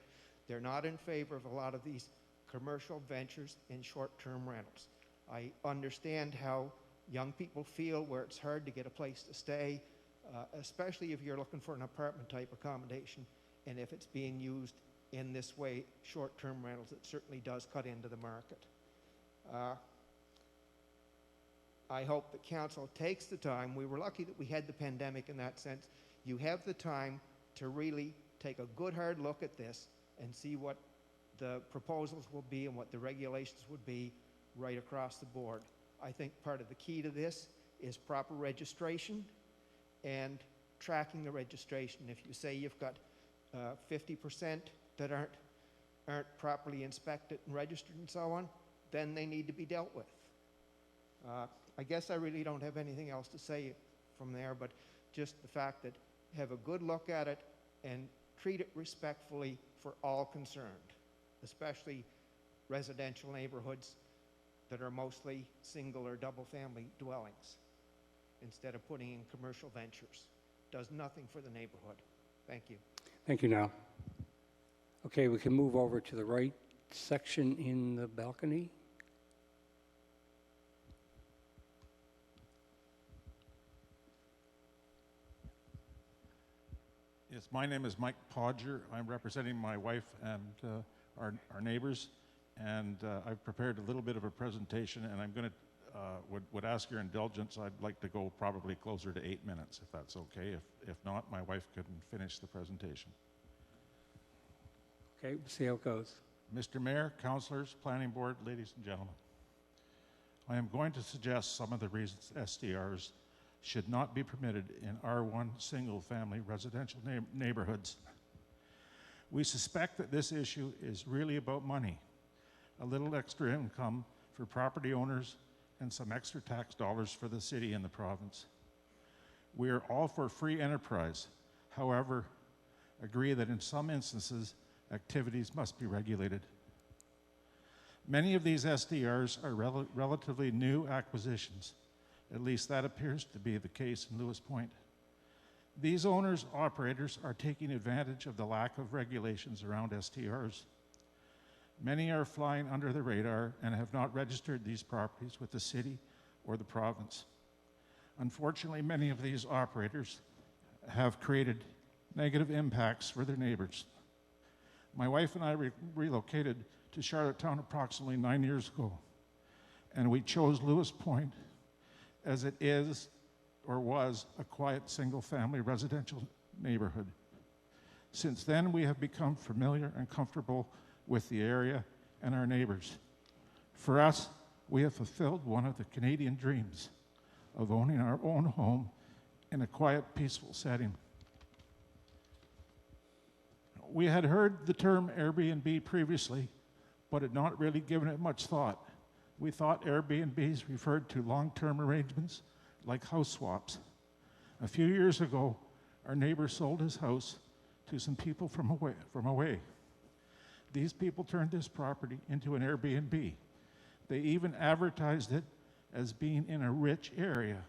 they're not in favor of a lot of these commercial ventures in short-term rentals. I understand how young people feel where it's hard to get a place to stay, especially if you're looking for an apartment-type accommodation. And if it's being used in this way, short-term rentals, it certainly does cut into the market. I hope that council takes the time. We were lucky that we had the pandemic in that sense. You have the time to really take a good hard look at this and see what the proposals will be and what the regulations would be right across the board. I think part of the key to this is proper registration and tracking the registration. If you say you've got 50% that aren't properly inspected and registered and so on, then they need to be dealt with. I guess I really don't have anything else to say from there, but just the fact that have a good look at it and treat it respectfully for all concerned, especially residential neighborhoods that are mostly single or double family dwellings, instead of putting in commercial ventures. Does nothing for the neighborhood. Thank you. Thank you, Niall. Okay, we can move over to the right section in the balcony. Yes, my name is Mike Podger. I'm representing my wife and our neighbors, and I've prepared a little bit of a presentation, and I'm going to would ask your indulgence. I'd like to go probably closer to 8 minutes, if that's okay. If not, my wife couldn't finish the presentation. Okay, we'll see how it goes. Mr. Mayor, councilors, planning board, ladies and gentlemen, I am going to suggest some of the reasons STRs should not be permitted in R1 single-family residential neighborhoods. We suspect that this issue is really about money, a little extra income for property owners, and some extra tax dollars for the city and the province. We are all for free enterprise, however, agree that in some instances, activities must be regulated. Many of these SDRs are relatively new acquisitions. At least that appears to be the case in Lewis Point. These owners, operators are taking advantage of the lack of regulations around STRs. Many are flying under the radar and have not registered these properties with the city or the province. Unfortunately, many of these operators have created negative impacts for their neighbors. My wife and I relocated to Charlottetown approximately 9 years ago, and we chose Lewis Point as it is or was a quiet single-family residential neighborhood. Since then, we have become familiar and comfortable with the area and our neighbors. For us, we have fulfilled one of the Canadian dreams of owning our own home in a quiet, peaceful setting. We had heard the term Airbnb previously, but had not really given it much thought. We thought Airbnbs referred to long-term arrangements like house swaps. A few years ago, our neighbor sold his house to some people from away. These people turned this property into an Airbnb. They even advertised it as being in a rich area.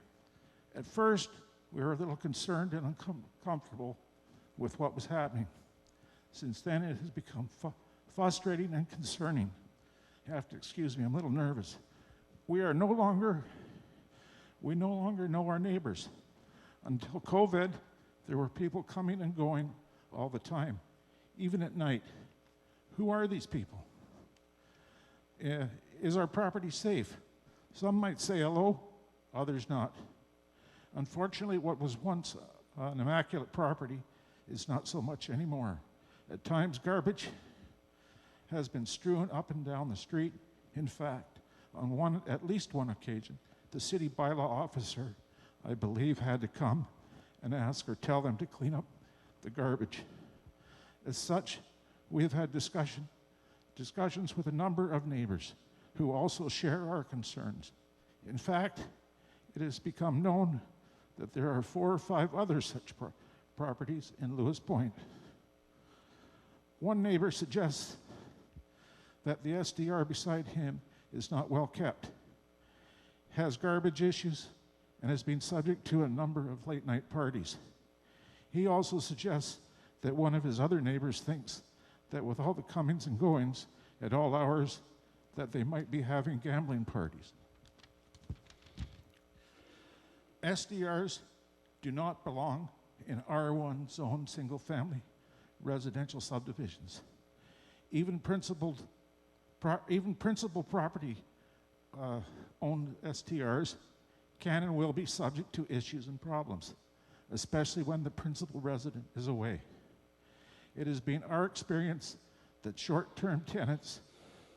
At first, we were a little concerned and uncomfortable with what was happening. Since then, it has become frustrating and concerning. You have to excuse me, I'm a little nervous. We no longer know our neighbors. Until COVID, there were people coming and going all the time, even at night. Who are these people? Is our property safe? Some might say hello, others not. Unfortunately, what was once an immaculate property is not so much anymore. At times, garbage has been strewn up and down the street. In fact, on at least one occasion, the city bylaw officer, I believe, had to come and ask or tell them to clean up the garbage. As such, we have had discussions with a number of neighbors who also share our concerns. In fact, it has become known that there are 4 or 5 other such properties in Lewis Point. One neighbor suggests that the SDR beside him is not well kept, has garbage issues, and has been subject to a number of late-night parties. He also suggests that one of his other neighbors thinks that with all the comings and goings at all hours, that they might be having gambling parties. SDRs do not belong in R1 zone single-family residential subdivisions. Even principal property owned STRs can and will be subject to issues and problems, especially when the principal resident is away. It has been our experience that short-term tenants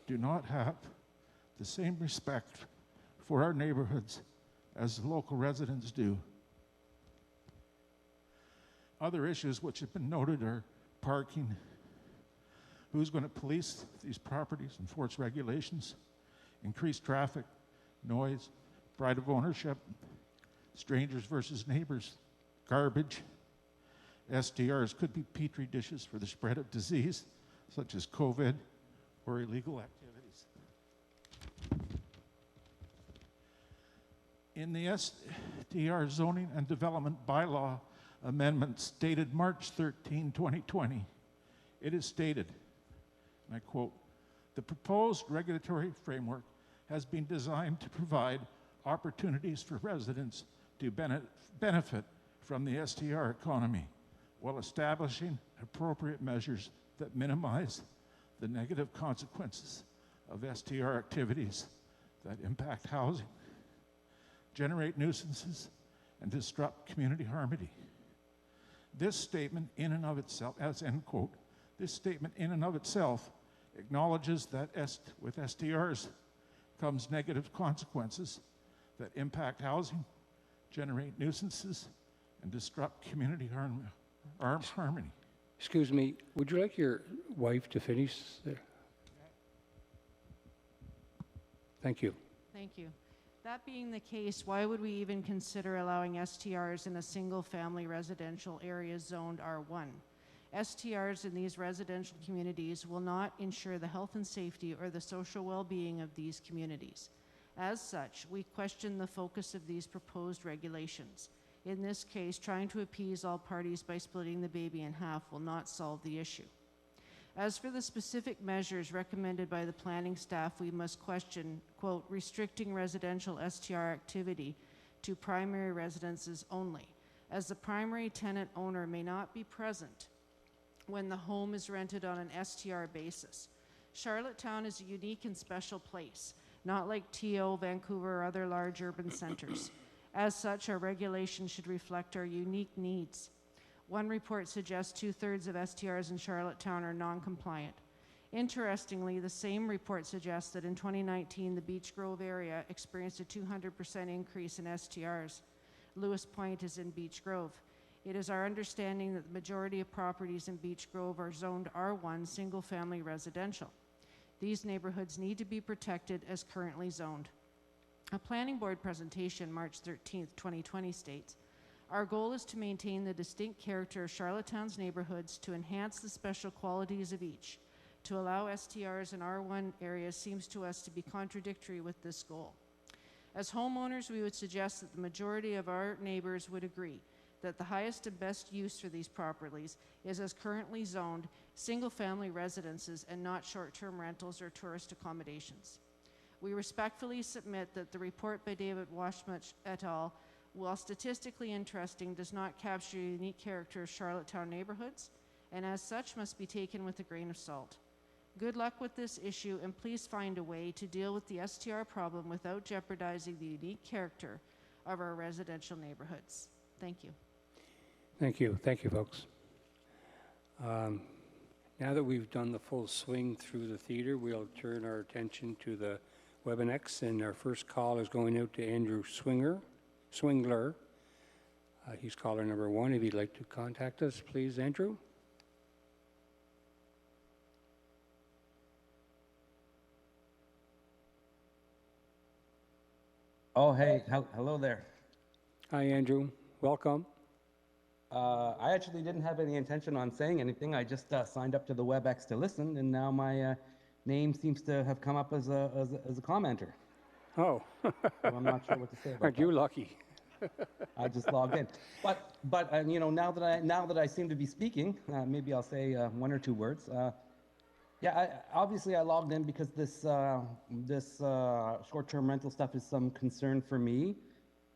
do not have the same respect for our neighborhoods as the local residents do. Other issues which have been noted are parking, who's going to police these properties, enforce regulations, increase traffic, noise, pride of ownership, strangers versus neighbors, garbage. SDRs could be petri dishes for the spread of disease, such as COVID or illegal activities. In the SDR zoning and development bylaw amendments dated March 13, 2020, it is stated, and I quote, "The proposed regulatory framework has been designed to provide opportunities for residents to benefit from the STR economy while establishing appropriate measures that minimize the negative consequences of STR activities that impact housing, generate nuisances, and disrupt community harmony." This statement in and of itself, as end quote, this statement in and of itself acknowledges that with STRs comes negative consequences that impact housing, generate nuisances, and disrupt community harmony. Excuse me, would you like your wife to finish there? Thank you. Thank you. That being the case, why would we even consider allowing STRs in a single-family residential area zoned R1? STRs in these residential communities will not ensure the health and safety or the social well-being of these communities. As such, we question the focus of these proposed regulations. In this case, trying to appease all parties by splitting the baby in half will not solve the issue. As for the specific measures recommended by the planning staff, we must question, quote, restricting residential STR activity to primary residences only, as the primary tenant owner may not be present when the home is rented on an STR basis. Charlottetown is a unique and special place, not like TO, Vancouver, or other large urban centers. As such, our regulation should reflect our unique needs. One report suggests 2/3 of STRs in Charlottetown are non-compliant. Interestingly, the same report suggests that in 2019, the Beach Grove area experienced a 200% increase in STRs. Lewis Point is in Beach Grove. It is our understanding that the majority of properties in Beach Grove are zoned R1 single-family residential. These neighborhoods need to be protected as currently zoned. A planning board presentation, March 13th, 2020 states, "Our goal is to maintain the distinct character of Charlottetown's neighborhoods, to enhance the special qualities of each, to allow STRs in R1 areas seems to us to be contradictory with this goal. As homeowners, we would suggest that the majority of our neighbors would agree that the highest and best use for these properties is as currently zoned single-family residences and not short-term rentals or tourist accommodations. We respectfully submit that the report by David Washmuch et al., while statistically interesting, does not capture the unique character of Charlottetown neighborhoods, and as such must be taken with a grain of salt. Good luck with this issue, and please find a way to deal with the STR problem without jeopardizing the unique character of our residential neighborhoods. Thank you. Thank you. Thank you, folks. Now that we've done the full swing through the theater, we'll turn our attention to the WebNX, and our first call is going out to Andrew Swingler. He's caller number 1. If you'd like to contact us, please, Andrew. Oh, hey, hello there. Hi, Andrew. Welcome. I actually didn't have any intention on saying anything. I just signed up to the WebEx to listen, and now my name seems to have come up as a commenter. Oh. So I'm not sure what to say about Aren't you lucky? I just logged in. But you know, now that I seem to be speaking, maybe I'll say 1 or 2 words. Yeah, obviously I logged in because this short-term rental stuff is some concern for me.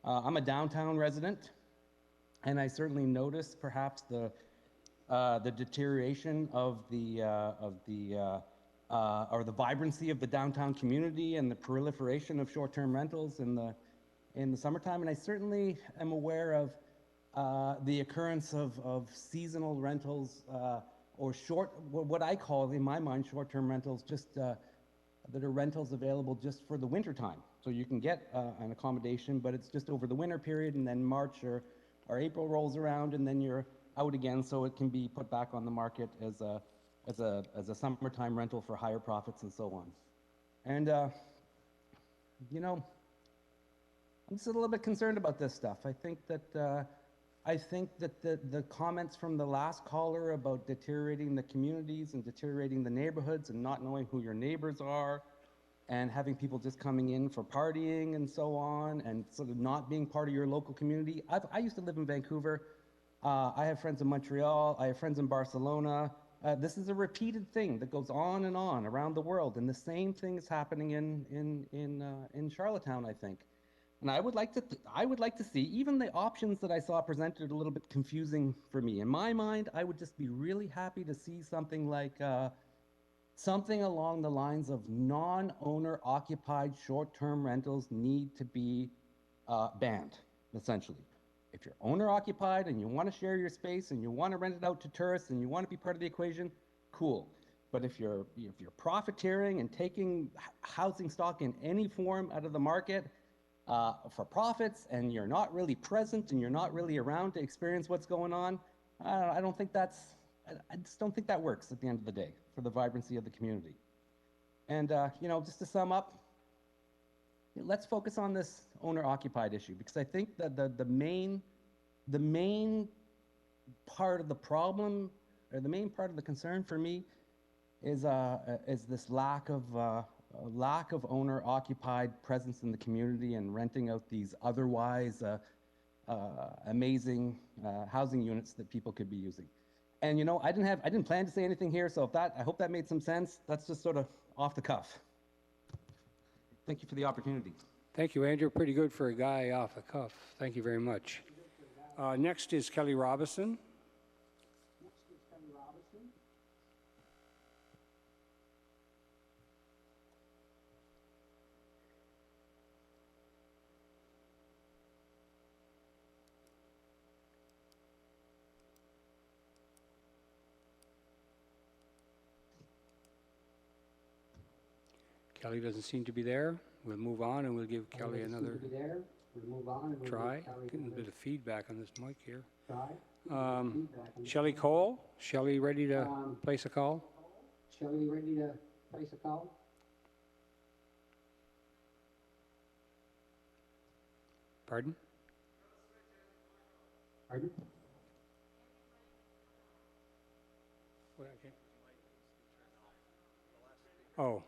I'm a downtown resident, and I certainly noticed perhaps the deterioration of the vibrancy of the downtown community and the proliferation of short-term rentals in the summertime. And I certainly am aware of the occurrence of seasonal rentals or what I call in my mind short-term rentals, just that are rentals available just for the winter time. So you can get an accommodation, but it's just over the winter period, and then March or April rolls around, and then you're out again. So it can be put back on the market as a summertime rental for higher profits and so on. And you know, I'm just a little bit concerned about this stuff. I think that the comments from the last caller about deteriorating the communities and deteriorating the neighborhoods and not knowing who your neighbors are and having people just coming in for partying and so on and sort of not being part of your local community. I used to live in Vancouver. I have friends in Montreal. I have friends in Barcelona. This is a repeated thing that goes on and on around the world, and the same thing is happening in Charlottetown, I think. And I would like to see even the options that I saw presented a little bit confusing for me. In my mind, I would just be really happy to see something like something along the lines of non-owner occupied short-term rentals need to be banned, essentially. If you're owner occupied and you want to share your space and you want to rent it out to tourists and you want to be part of the equation, cool. But if you're profiteering and taking housing stock in any form out of the market for profits, and you're not really present and you're not really around to experience what's going on, I just don't think that works at the end of the day for the vibrancy of the community. And you know, just to sum up, let's focus on this owner-occupied issue, because I think that the main part of the problem, or the main part of the concern for me, is this lack of owner-occupied presence in the community and renting out these otherwise amazing housing units that people could be using. And you know, I didn't plan to say anything here, so I hope that made some sense. That's just sort of off the cuff. Thank you for the opportunity. Thank you, Andrew. Pretty good for a guy off the cuff. Thank you very much. Next is Kelly Robison. Kelly doesn't seem to be there. We'll move on and we'll give Kelly another try. Getting a bit of feedback on this mic here. Shelley Cole. Shelley, ready to place a call? Pardon? What, okay. Oh.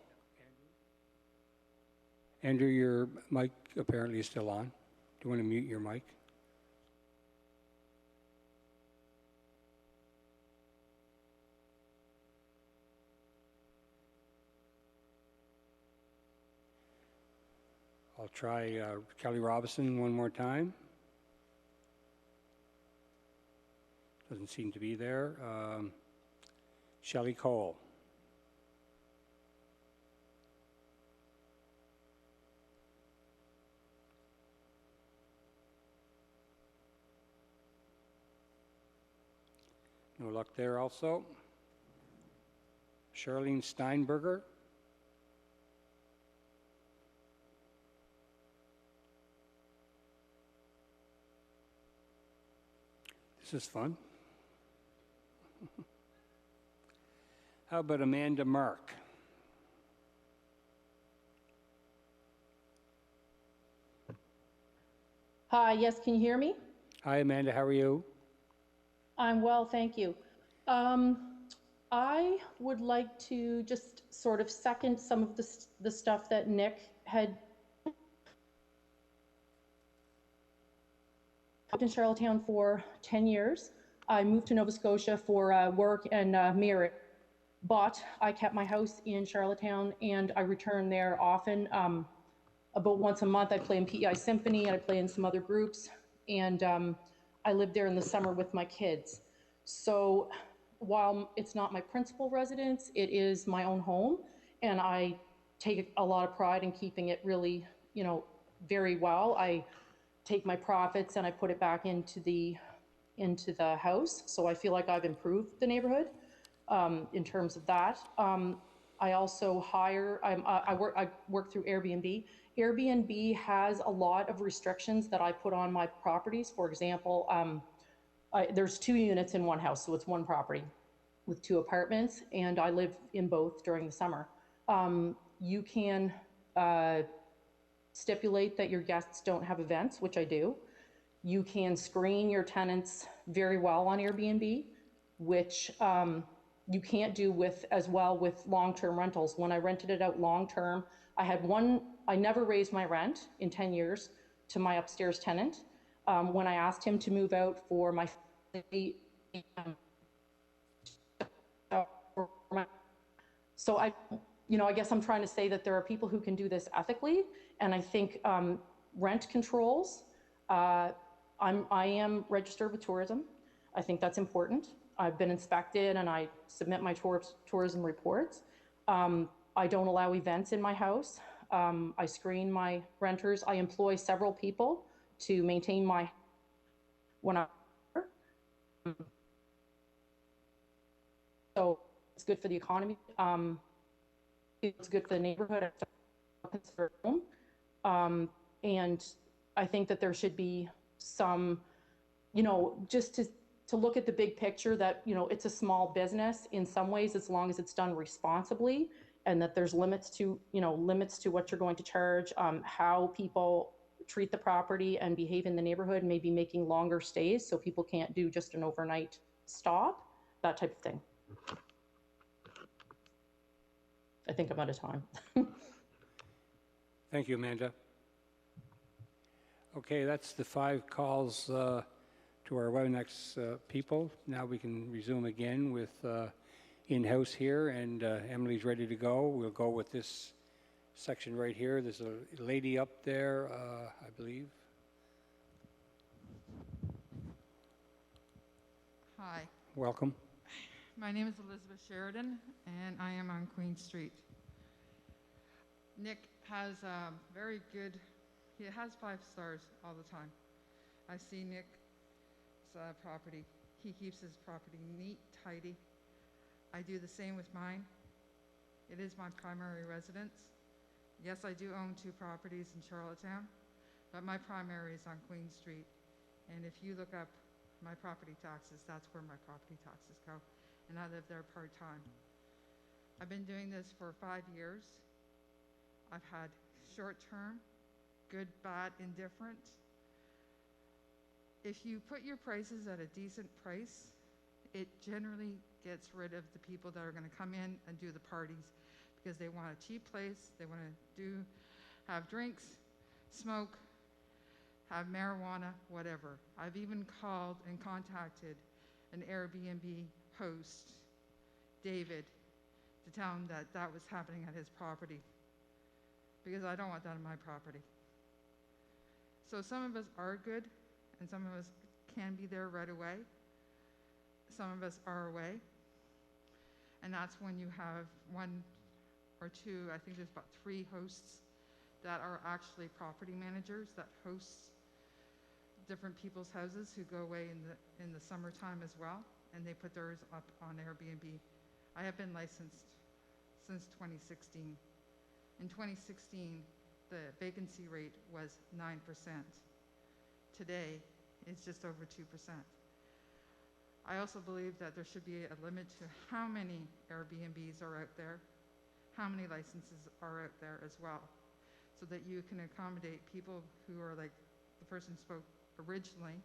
Andrew, your mic apparently is still on. Do you want to mute your mic? I'll try Kelly Robinson one more time. Doesn't seem to be there. Shelley Cole. No luck there also. Charlene Steinberger. This is fun. How about Amanda Mark? Hi, yes, can you hear me? Hi, Amanda, how are you? I'm well, thank you. I would like to just sort of second some of the stuff that Nick had lived in Charlottetown for 10 years. I moved to Nova Scotia for work and marriage, but I kept my house in Charlottetown and I return there often. About once a month, I play in PEI Symphony and I play in some other groups. And I live there in the summer with my kids. So while it's not my principal residence, it is my own home. And I take a lot of pride in keeping it really, you know, very well. I take my profits and I put it back into the house. So I feel like I've improved the neighborhood in terms of that. I also hire, I work through Airbnb. Airbnb has a lot of restrictions that I put on my properties. For example, there's 2 units in one house, so it's one property with 2 apartments, and I live in both during the summer. You can stipulate that your guests don't have events, which I do. You can screen your tenants very well on Airbnb, which you can't do as well with long-term rentals. When I rented it out long-term, I never raised my rent in 10 years to my upstairs tenant. When I asked him to move out for my family, so I guess I'm trying to say that there are people who can do this ethically, and I think rent controls, I am registered with tourism. I think that's important. I've been inspected and I submit my tourism reports. I don't allow events in my house. I screen my renters. I employ several people to maintain my, so it's good for the economy. It's good for the neighborhood. And I think that there should be some, just to look at the big picture that, it's a small business in some ways, as long as it's done responsibly, and that there's limits to what you're going to charge, how people treat the property and behave in the neighborhood, maybe making longer stays so people can't do just an overnight stop, that type of thing. I think I'm out of time. Thank you, Amanda. Okay, that's the 5 calls to our WebEx people. Now we can resume again with in-house here, and Emily's ready to go. We'll go with this section right here. There's a lady up there, I believe. Hi. Welcome. My name is Elizabeth Sheridan, and I am on Queen Street. Nick has very good, he has 5 stars all the time. I see Nick's property. He keeps his property neat, tidy. I do the same with mine. It is my primary residence. Yes, I do own 2 properties in Charlottetown, but my primary is on Queen Street. And if you look up my property taxes, that's where my property taxes go. And I live there part-time. I've been doing this for 5 years. I've had short-term, good, bad, indifferent. If you put your prices at a decent price, it generally gets rid of the people that are going to come in and do the parties. because they want a cheap place, they want to have drinks, smoke, have marijuana, whatever. I've even called and contacted an Airbnb host, David, to tell him that that was happening at his property, because I don't want that on my property. So some of us are good, and some of us can be there right away. Some of us are away, and that's when you have one or two, I think there's about 3 hosts that are actually property managers that host different people's houses who go away in the summertime as well, and they put theirs up on Airbnb. I have been licensed since 2016. In 2016, the vacancy rate was 9%. Today, it's just over 2%. I also believe that there should be a limit to how many Airbnbs are out there, how many licenses are out there as well, so that you can accommodate people who are like the person spoke originally,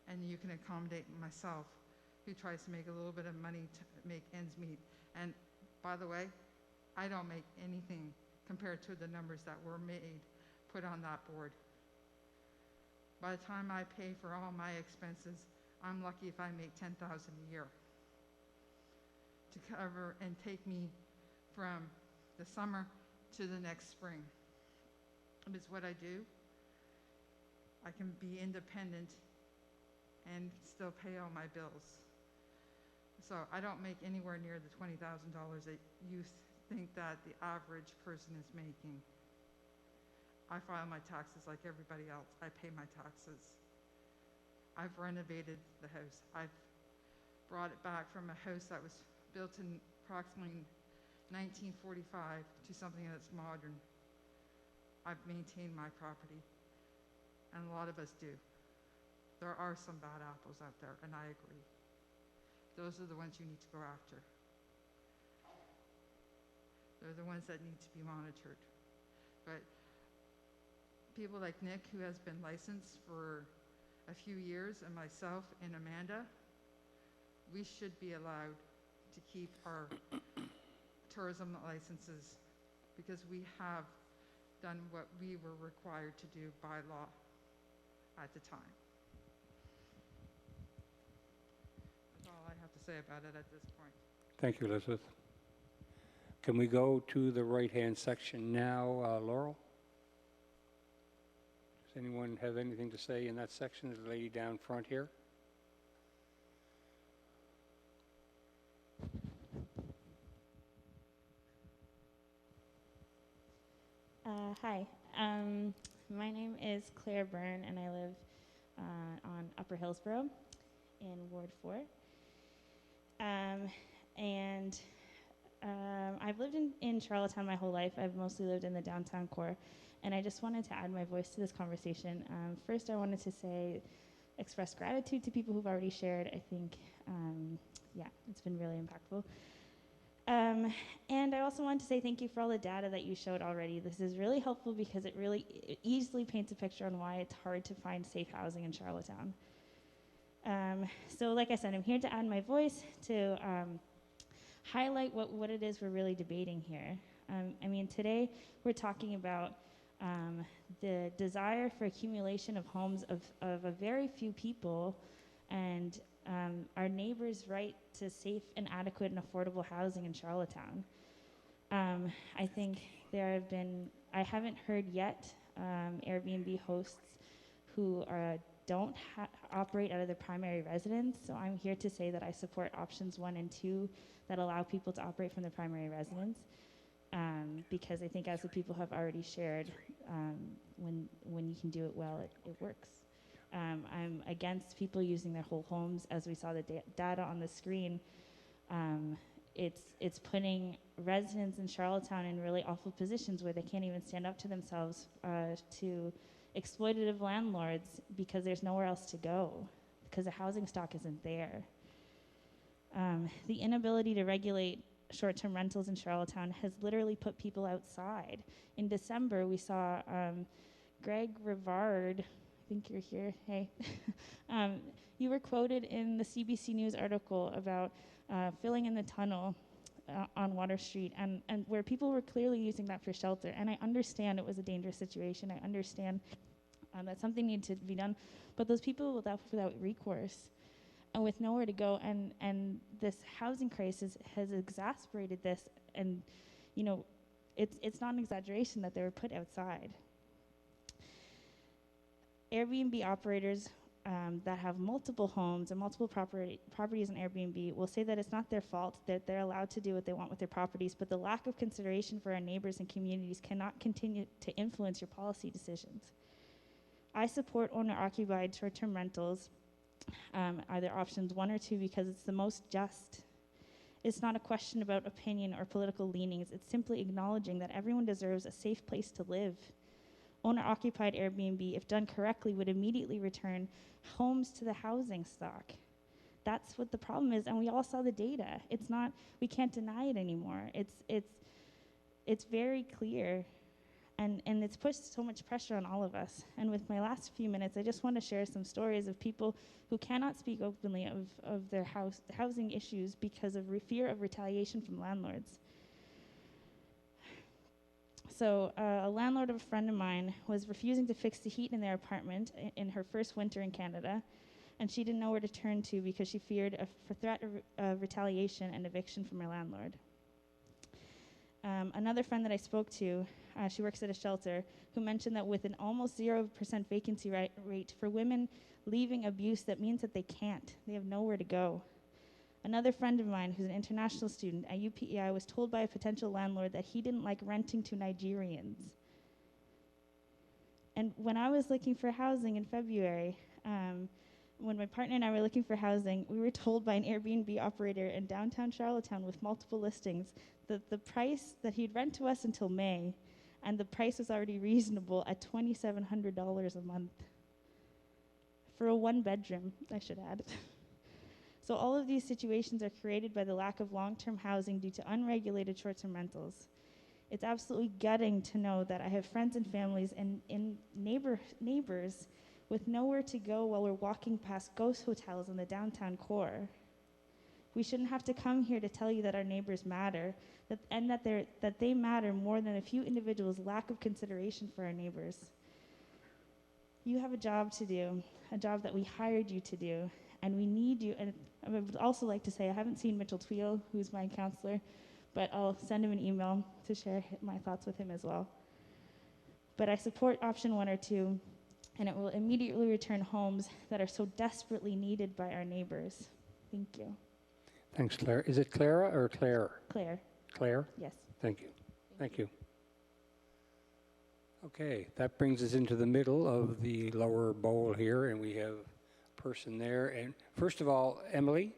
and you can accommodate myself, who tries to make a little bit of money to make ends meet. And by the way, I don't make anything compared to the numbers that were put on that board. By the time I pay for all my expenses, I'm lucky if I make $10,000 a year to cover and take me from the summer to the next spring. It's what I do. I can be independent and still pay all my bills. So I don't make anywhere near the $20,000 that you think that the average person is making. I file my taxes like everybody else. I pay my taxes. I've renovated the house. I've brought it back from a house that was built in approximately 1945 to something that's modern. I've maintained my property, and a lot of us do. There are some bad apples out there, and I agree. Those are the ones you need to go after. They're the ones that need to be monitored. But people like Nick, who has been licensed for a few years, and myself and Amanda, we should be allowed to keep our tourism licenses, because we have done what we were required to do by law at the time. That's all I have to say about it at this point. Thank you, Elizabeth. Can we go to the right-hand section now, Laurel? Does anyone have anything to say in that section? There's a lady down front here. Hi, my name is Claire Byrne, and I live on Upper Hillsborough in Ward 4. I've lived in Charlottetown my whole life. I've mostly lived in the downtown core, and I just wanted to add my voice to this conversation. First, I wanted to express gratitude to people who've already shared. I think, it's been really impactful. And I also wanted to say thank you for all the data that you showed already. This is really helpful because it easily paints a picture on why it's hard to find safe housing in Charlottetown. So like I said, I'm here to add my voice to highlight what it is we're really debating here. Today we're talking about the desire for accumulation of homes of a very few people, and our neighbors' right to safe and adequate and affordable housing in Charlottetown. I think I haven't heard yet Airbnb hosts who don't operate out of their primary residence, so I'm here to say that I support options 1 and 2 that allow people to operate from their primary residence, because I think, as the people have already shared, when you can do it well, it works. I'm against people using their whole homes. As we saw the data on the screen, it's putting residents in Charlottetown in really awful positions where they can't even stand up to themselves to exploitative landlords, because there's nowhere else to go, because the housing stock isn't there. The inability to regulate short-term rentals in Charlottetown has literally put people outside. In December, we saw Greg Rivard, I think you're here, hey. You were quoted in the CBC News article about filling in the tunnel on Water Street, and where people were clearly using that for shelter. And I understand it was a dangerous situation. I understand that something needed to be done, but those people without recourse and with nowhere to go, and this housing crisis has exacerbated this. And you know, it's not an exaggeration that they were put outside. Airbnb operators that have multiple homes and multiple properties on Airbnb will say that it's not their fault, that they're allowed to do what they want with their properties, but the lack of consideration for our neighbors and communities cannot continue to influence your policy decisions. I support owner-occupied short-term rentals, either options 1 or 2, because it's the most just. It's not a question about opinion or political leanings. It's simply acknowledging that everyone deserves a safe place to live. Owner-occupied Airbnb, if done correctly, would immediately return homes to the housing stock. That's what the problem is, and we all saw the data. It's not, we can't deny it anymore. It's very clear, and it's pushed so much pressure on all of us. And with my last few minutes, I just want to share some stories of people who cannot speak openly of their housing issues because of fear of retaliation from landlords. So a landlord of a friend of mine was refusing to fix the heat in their apartment in her first winter in Canada, and she didn't know where to turn to because she feared a threat of retaliation and eviction from her landlord. Another friend that I spoke to, she works at a shelter, who mentioned that with an almost 0% vacancy rate for women leaving abuse, that means that they have nowhere to go. Another friend of mine who's an international student at UPEI was told by a potential landlord that he didn't like renting to Nigerians. And when I was looking for housing in February, when my partner and I were looking for housing, we were told by an Airbnb operator in downtown Charlottetown with multiple listings that the price that he'd rent to us until May, and the price was already reasonable at $2,700 a month. For a 1-bedroom, I should add. So all of these situations are created by the lack of long-term housing due to unregulated short-term rentals. It's absolutely gutting to know that I have friends and families and neighbors with nowhere to go while we're walking past ghost hotels in the downtown core. We shouldn't have to come here to tell you that our neighbors matter, that they matter more than a few individuals' lack of consideration for our neighbors. You have a job to do, a job that we hired you to do, and we need you. And I would also like to say I haven't seen Mitchell Tweel, who's my counselor, but I'll send him an email to share my thoughts with him as well. But I support option 1 or 2, and it will immediately return homes that are so desperately needed by our neighbors. Thank you. Thanks, Claire. Is it Clara or Claire? Claire. Claire? Yes. Thank you. Thank you. Okay, that brings us into the middle of the lower bowl here, and we have a person there. And first of all, Emily,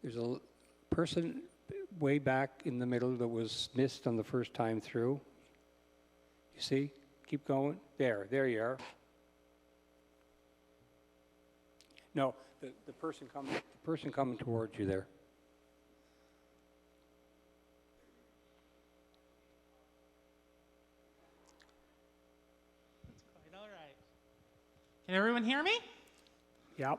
there's a person way back in the middle that was missed on the first time through. You see? Keep going. There you are. No, the person coming towards you there. Can everyone hear me? Yep.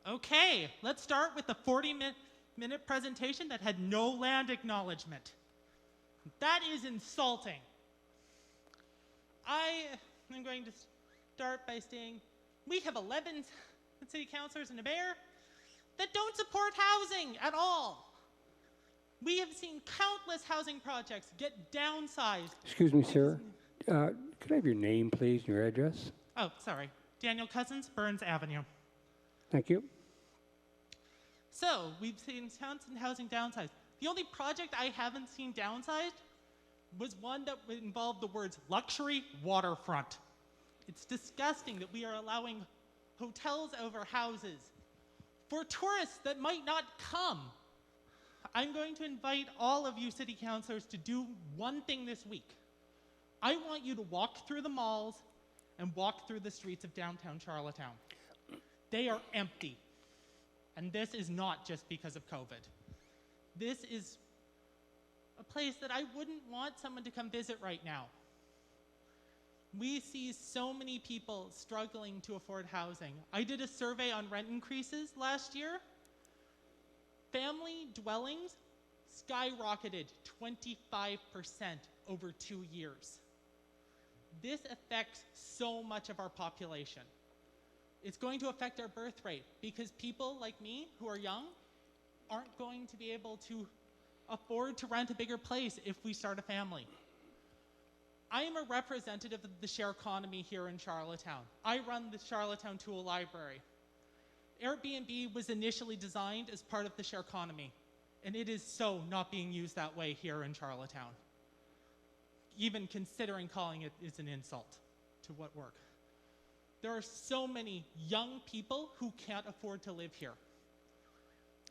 Okay, let's start with the 40-minute presentation that had no land acknowledgement. That is insulting. I am going to start by saying we have 11 city councilors in the mayor that don't support housing at all. We have seen countless housing projects get downsized. Excuse me, sir. Could I have your name, please, and your address? Oh, sorry. Daniel Cousins, Burns Avenue. Thank you. So, we've seen housing downsized. The only project I haven't seen downsized was one that would involve the words luxury waterfront. It's disgusting that we are allowing hotels over houses for tourists that might not come. I'm going to invite all of you city councilors to do one thing this week. I want you to walk through the malls and walk through the streets of downtown Charlottetown. They are empty. And this is not just because of COVID. This is a place that I wouldn't want someone to come visit right now. We see so many people struggling to afford housing. I did a survey on rent increases last year. Family dwellings skyrocketed 25% over 2 years. This affects so much of our population. It's going to affect our birth rate because people like me who are young aren't going to be able to afford to rent a bigger place if we start a family. I am a representative of the share economy here in Charlottetown. I run the Charlottetown Tool Library. Airbnb was initially designed as part of the share economy, and it is so not being used that way here in Charlottetown. Even considering calling it is an insult to what work. There are so many young people who can't afford to live here.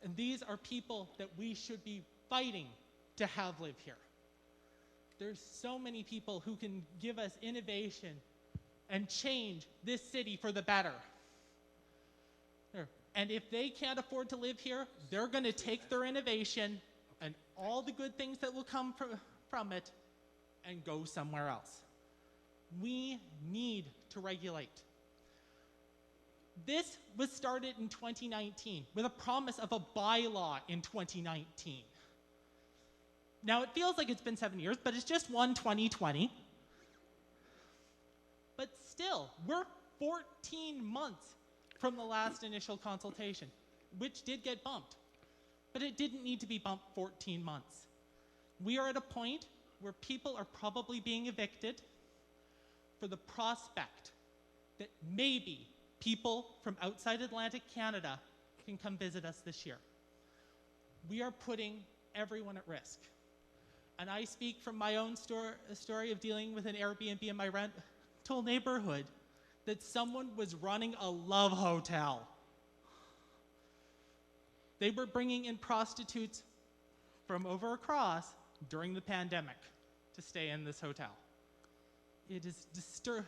And these are people that we should be fighting to have live here. There's so many people who can give us innovation and change this city for the better. And if they can't afford to live here, they're going to take their innovation and all the good things that will come from it and go somewhere else. We need to regulate. This was started in 2019 with a promise of a bylaw in 2019. Now, it feels like it's been 7 years, but it's just 2020. But still, we're 14 months from the last initial consultation, which did get bumped. But it didn't need to be bumped 14 months. We are at a point where people are probably being evicted for the prospect that maybe people from outside Atlantic Canada can come visit us this year. We are putting everyone at risk. And I speak from my own story of dealing with an Airbnb in my rental neighborhood, that someone was running a love hotel. They were bringing in prostitutes from over across during the pandemic to stay in this hotel. It is disturbing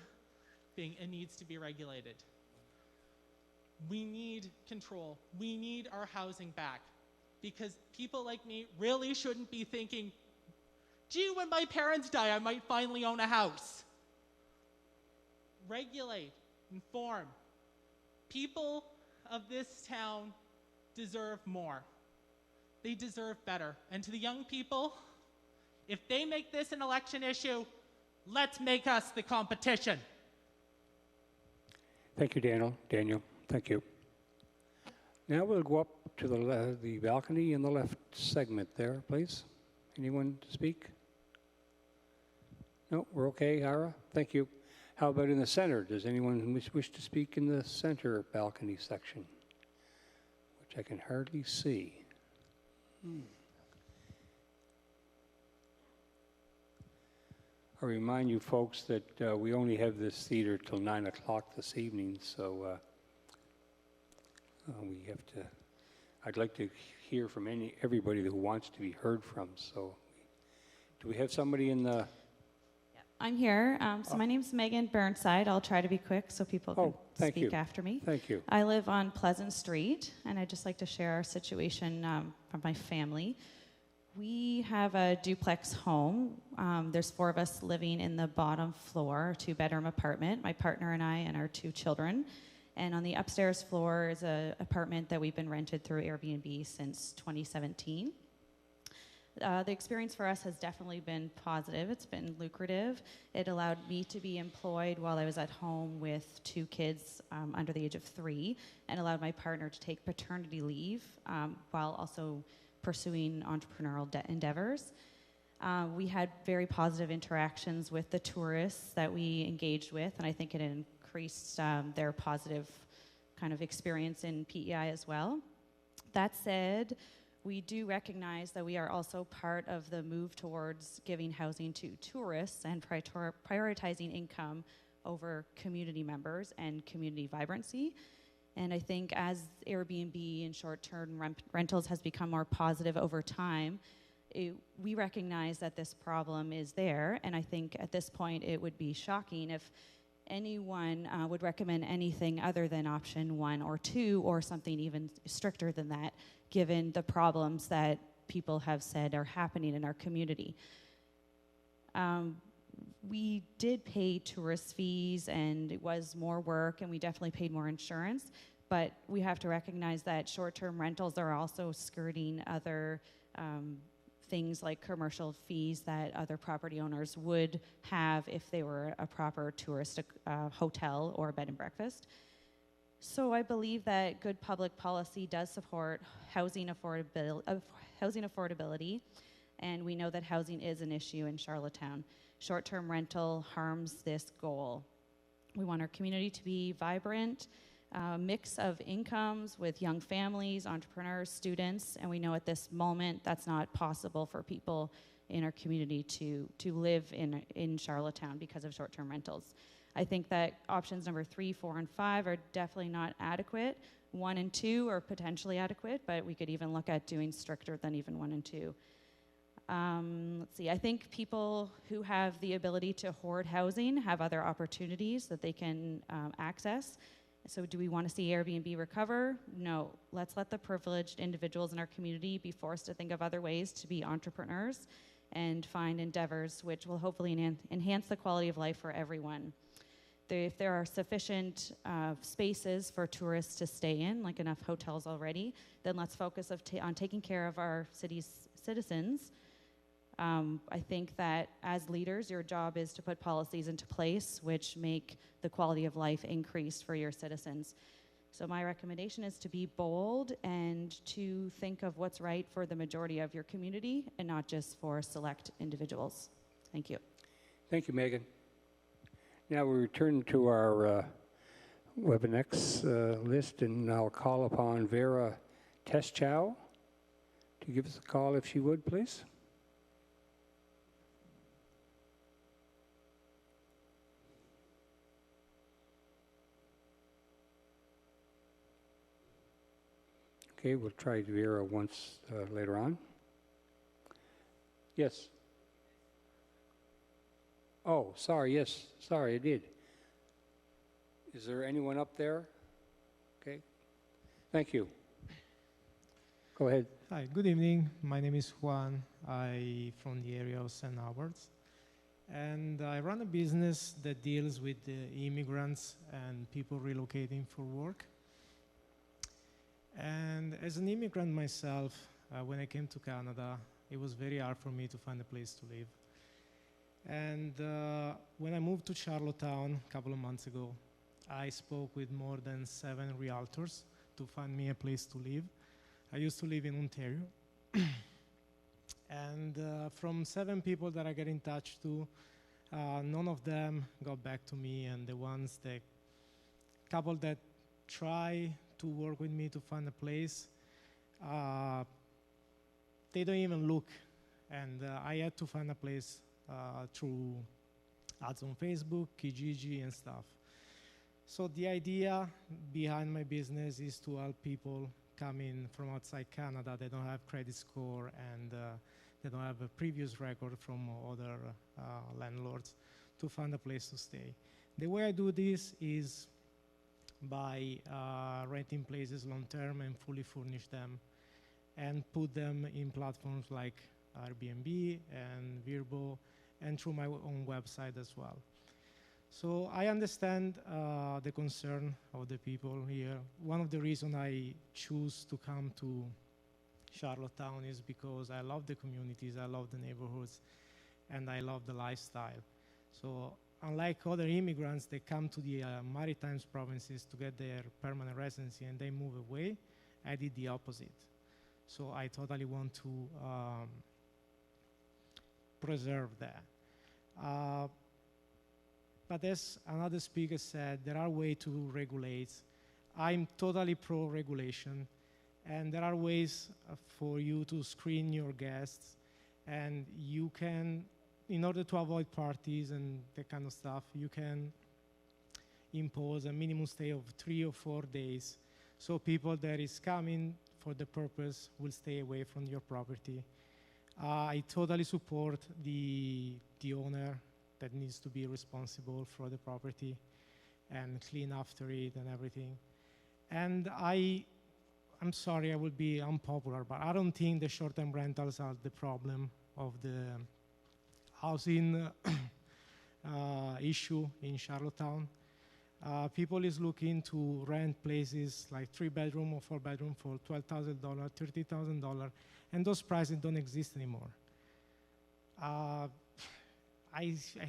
and needs to be regulated. We need control. We need our housing back, because people like me really shouldn't be thinking, gee, when my parents die, I might finally own a house. Regulate, inform. People of this town deserve more. They deserve better. And to the young people, if they make this an election issue, let's make us the competition. Thank you, Daniel. Thank you. Now we'll go up to the balcony in the left segment there, please. Anyone to speak? No, we're okay, Ira? Thank you. How about in the center? Does anyone wish to speak in the center balcony section? Which I can hardly see. I remind you folks that we only have this theater till 9 o'clock this evening, so we have to, I'd like to hear from everybody who wants to be heard from. So do we have somebody in the... I'm here. So my name's Megan Burnside. I'll try to be quick so people can speak after me. Thank you. I live on Pleasant Street, and I'd just like to share our situation from my family. We have a duplex home. There's 4 of us living in the bottom floor, a 2-bedroom apartment, my partner and I and our 2 children. And on the upstairs floor is an apartment that we've been rented through Airbnb since 2017. The experience for us has definitely been positive. It's been lucrative. It allowed me to be employed while I was at home with 2 kids under the age of 3, and allowed my partner to take paternity leave while also pursuing entrepreneurial endeavors. We had very positive interactions with the tourists that we engaged with, and I think it increased their positive kind of experience in PEI as well. That said, we do recognize that we are also part of the move towards giving housing to tourists and prioritizing income over community members and community vibrancy. And I think as Airbnb and short-term rentals has become more positive over time, we recognize that this problem is there. And I think at this point it would be shocking if anyone would recommend anything other than option 1 or 2 or something even stricter than that, given the problems that people have said are happening in our community. We did pay tourist fees, and it was more work, and we definitely paid more insurance, but we have to recognize that short-term rentals are also skirting other things like commercial fees that other property owners would have if they were a proper tourist hotel or bed and breakfast. So I believe that good public policy does support housing affordability, and we know that housing is an issue in Charlottetown. Short-term rental harms this goal. We want our community to be vibrant, mix of incomes with young families, entrepreneurs, students, and we know at this moment that's not possible for people in our community to live in Charlottetown because of short-term rentals. I think that options number 3, 4, and 5 are definitely not adequate. 1 and 2 are potentially adequate, but we could even look at doing stricter than even 1 and 2. Let's see, I think people who have the ability to hoard housing have other opportunities that they can access. So do we want to see Airbnb recover? No. Let's let the privileged individuals in our community be forced to think of other ways to be entrepreneurs and find endeavors which will hopefully enhance the quality of life for everyone. If there are sufficient spaces for tourists to stay in, like enough hotels already, then let's focus on taking care of our city's citizens. I think that as leaders, your job is to put policies into place which make the quality of life increase for your citizens. So my recommendation is to be bold and to think of what's right for the majority of your community and not just for select individuals. Thank you. Thank you, Megan. Now we return to our WebEx list, and I'll call upon Vera Teschau to give us a call, if she would, please. Okay, we'll try Vera once later on. Yes. Oh, sorry, yes. Sorry, I did. Is there anyone up there? Okay. Thank you. Go ahead. Hi, good evening. My name is Juan. I'm from the area of St. Albert's. And I run a business that deals with immigrants and people relocating for work. And as an immigrant myself, when I came to Canada, it was very hard for me to find a place to live. And when I moved to Charlottetown a couple of months ago, I spoke with more than 7 realtors to find me a place to live. I used to live in Ontario. And from 7 people that I get in touch to, none of them got back to me. And the couple that try to work with me to find a place, they don't even look. And I had to find a place through ads on Facebook, Kijiji, and stuff. So the idea behind my business is to help people come in from outside Canada. They don't have credit score and they don't have a previous record from other landlords to find a place to stay. The way I do this is by renting places long-term and fully furnish them and put them in platforms like Airbnb and Vrbo and through my own website as well. So I understand the concern of the people here. One of the reasons I choose to come to Charlottetown is because I love the communities, I love the neighborhoods, and I love the lifestyle. So unlike other immigrants, they come to the Maritime provinces to get their permanent residency and they move away. I did the opposite. So I totally want to preserve that. But as another speaker said, there are ways to regulate. I'm totally pro-regulation, and there are ways for you to screen your guests, and you can, in order to avoid parties and that kind of stuff, you can impose a minimum stay of 3 or 4 days. So people that is coming for the purpose will stay away from your property. I totally support the owner that needs to be responsible for the property and clean after it and everything. And I'm sorry, I will be unpopular, but I don't think the short-term rentals are the problem of the housing issue in Charlottetown. People is looking to rent places like 3-bedroom or 4-bedroom for $12,000, $30,000, and those prices don't exist anymore. I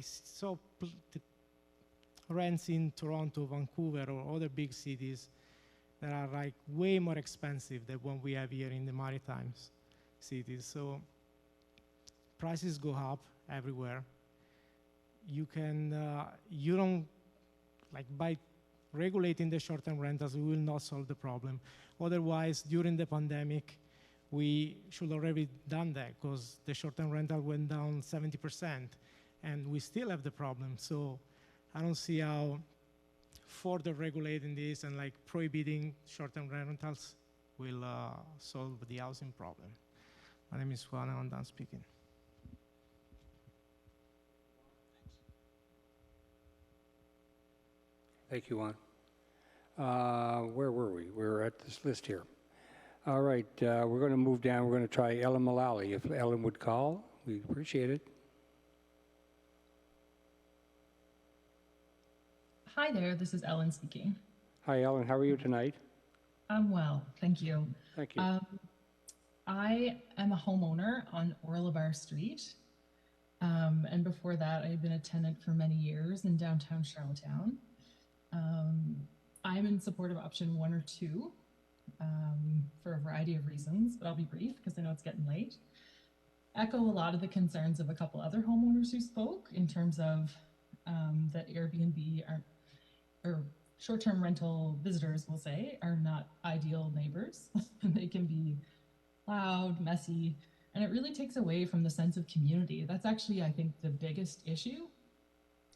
saw the rents in Toronto, Vancouver, or other big cities that are like way more expensive than what we have here in the maritime cities. So prices go up everywhere. You don't, like, by regulating the short-term rentals, we will not solve the problem. Otherwise, during the pandemic, we should already done that because the short-term rental went down 70%, and we still have the problem. So I don't see how further regulating this and like prohibiting short-term rentals will solve the housing problem. My name is Juan, and I'm done speaking. Thank you, Juan. Where were we? We're at this list here. All right, we're going to move down. We're going to try Ellen Mullally. If Ellen would call, we'd appreciate it. Hi there, this is Ellen speaking. Hi, Ellen. How are you tonight? I'm well, thank you. Thank you. I am a homeowner on Orlebar Street. And before that, I had been a tenant for many years in downtown Charlottetown. I'm in support of option 1 or 2 for a variety of reasons, but I'll be brief because I know it's getting late. Echo a lot of the concerns of a couple other homeowners who spoke in terms of that Airbnb or short-term rental visitors, we'll say, are not ideal neighbors. They can be loud, messy, and it really takes away from the sense of community. That's actually, I think, the biggest issue,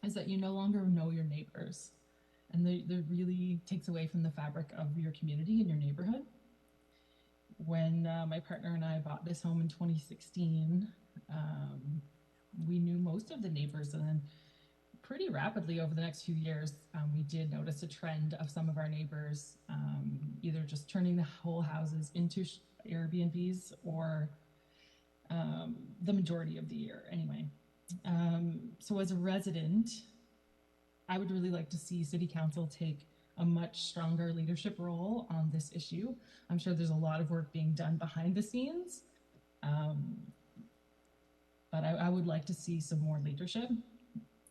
is that you no longer know your neighbors. And that really takes away from the fabric of your community and your neighborhood. When my partner and I bought this home in 2016, we knew most of the neighbors, and then pretty rapidly over the next few years, we did notice a trend of some of our neighbors either just turning the whole houses into Airbnbs or the majority of the year anyway. So as a resident, I would really like to see City Council take a much stronger leadership role on this issue. I'm sure there's a lot of work being done behind the scenes, but I would like to see some more leadership.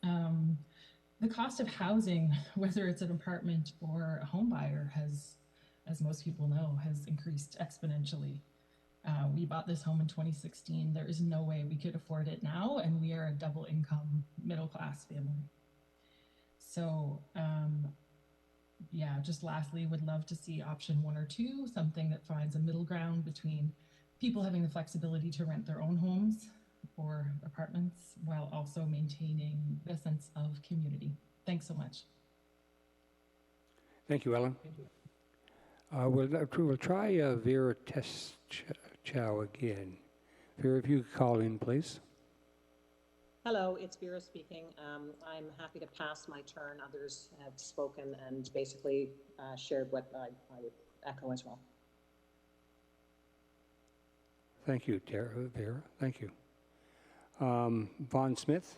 The cost of housing, whether it's an apartment or a home buyer, has, as most people know, has increased exponentially. We bought this home in 2016. There is no way we could afford it now, and we are a double income middle class family. So yeah, just lastly, would love to see option 1 or 2, something that finds a middle ground between people having the flexibility to rent their own homes or apartments while also maintaining the sense of community. Thanks so much. Thank you, Ellen. We'll try Vera Teschau again. Vera, if you could call in, please. Hello, it's Vera speaking. I'm happy to pass my turn. Others have spoken and basically shared what I would echo as well. Thank you, Vera. Thank you. Vaughn Smith.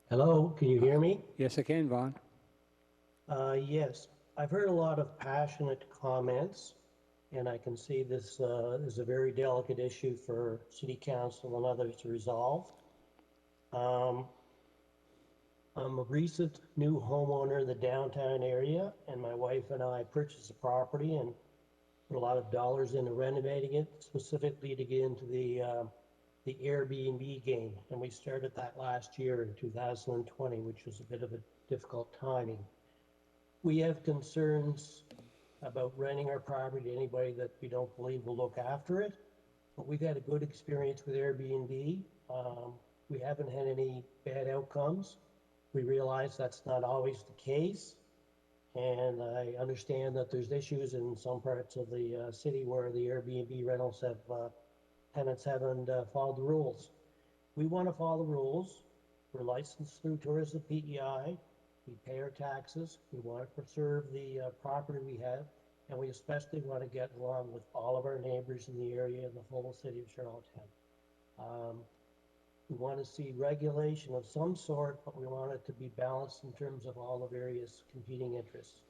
Hello, can you hear me? Yes, I can, Vaughn. Yes, I've heard a lot of passionate comments, and I can see this is a very delicate issue for City Council and others to resolve. I'm a recent new homeowner in the downtown area, and my wife and I purchased a property and put a lot of dollars into renovating it, specifically to get into the Airbnb game. And we started that last year in 2020, which was a bit of a difficult timing. We have concerns about renting our property to anybody that we don't believe will look after it, but we've had a good experience with Airbnb. We haven't had any bad outcomes. We realize that's not always the case, and I understand that there's issues in some parts of the city where the Airbnb rentals have tenants haven't followed the rules. We want to follow the rules. We're licensed through Tourism PEI. We pay our taxes. We want to preserve the property we have, and we especially want to get along with all of our neighbors in the area and the whole city of Charlottetown. We want to see regulation of some sort, but we want it to be balanced in terms of all the various competing interests.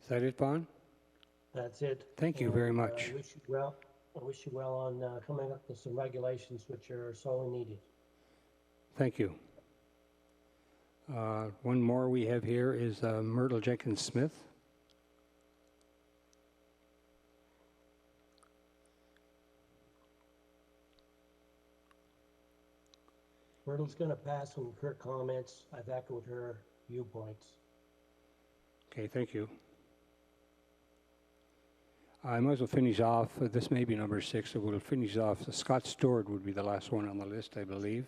Is that it, Vaughn? That's it. Thank you And, very much. I wish you well on coming up with some regulations which are sorely needed. Thank you. One more we have here is Myrtle Jenkins Smith. Myrtle's going to pass some her comments. I've echoed her viewpoints. Okay, thank you. I might as well finish off. This may be number 6, so we'll finish off. Scott Stewart would be the last one on the list, I believe.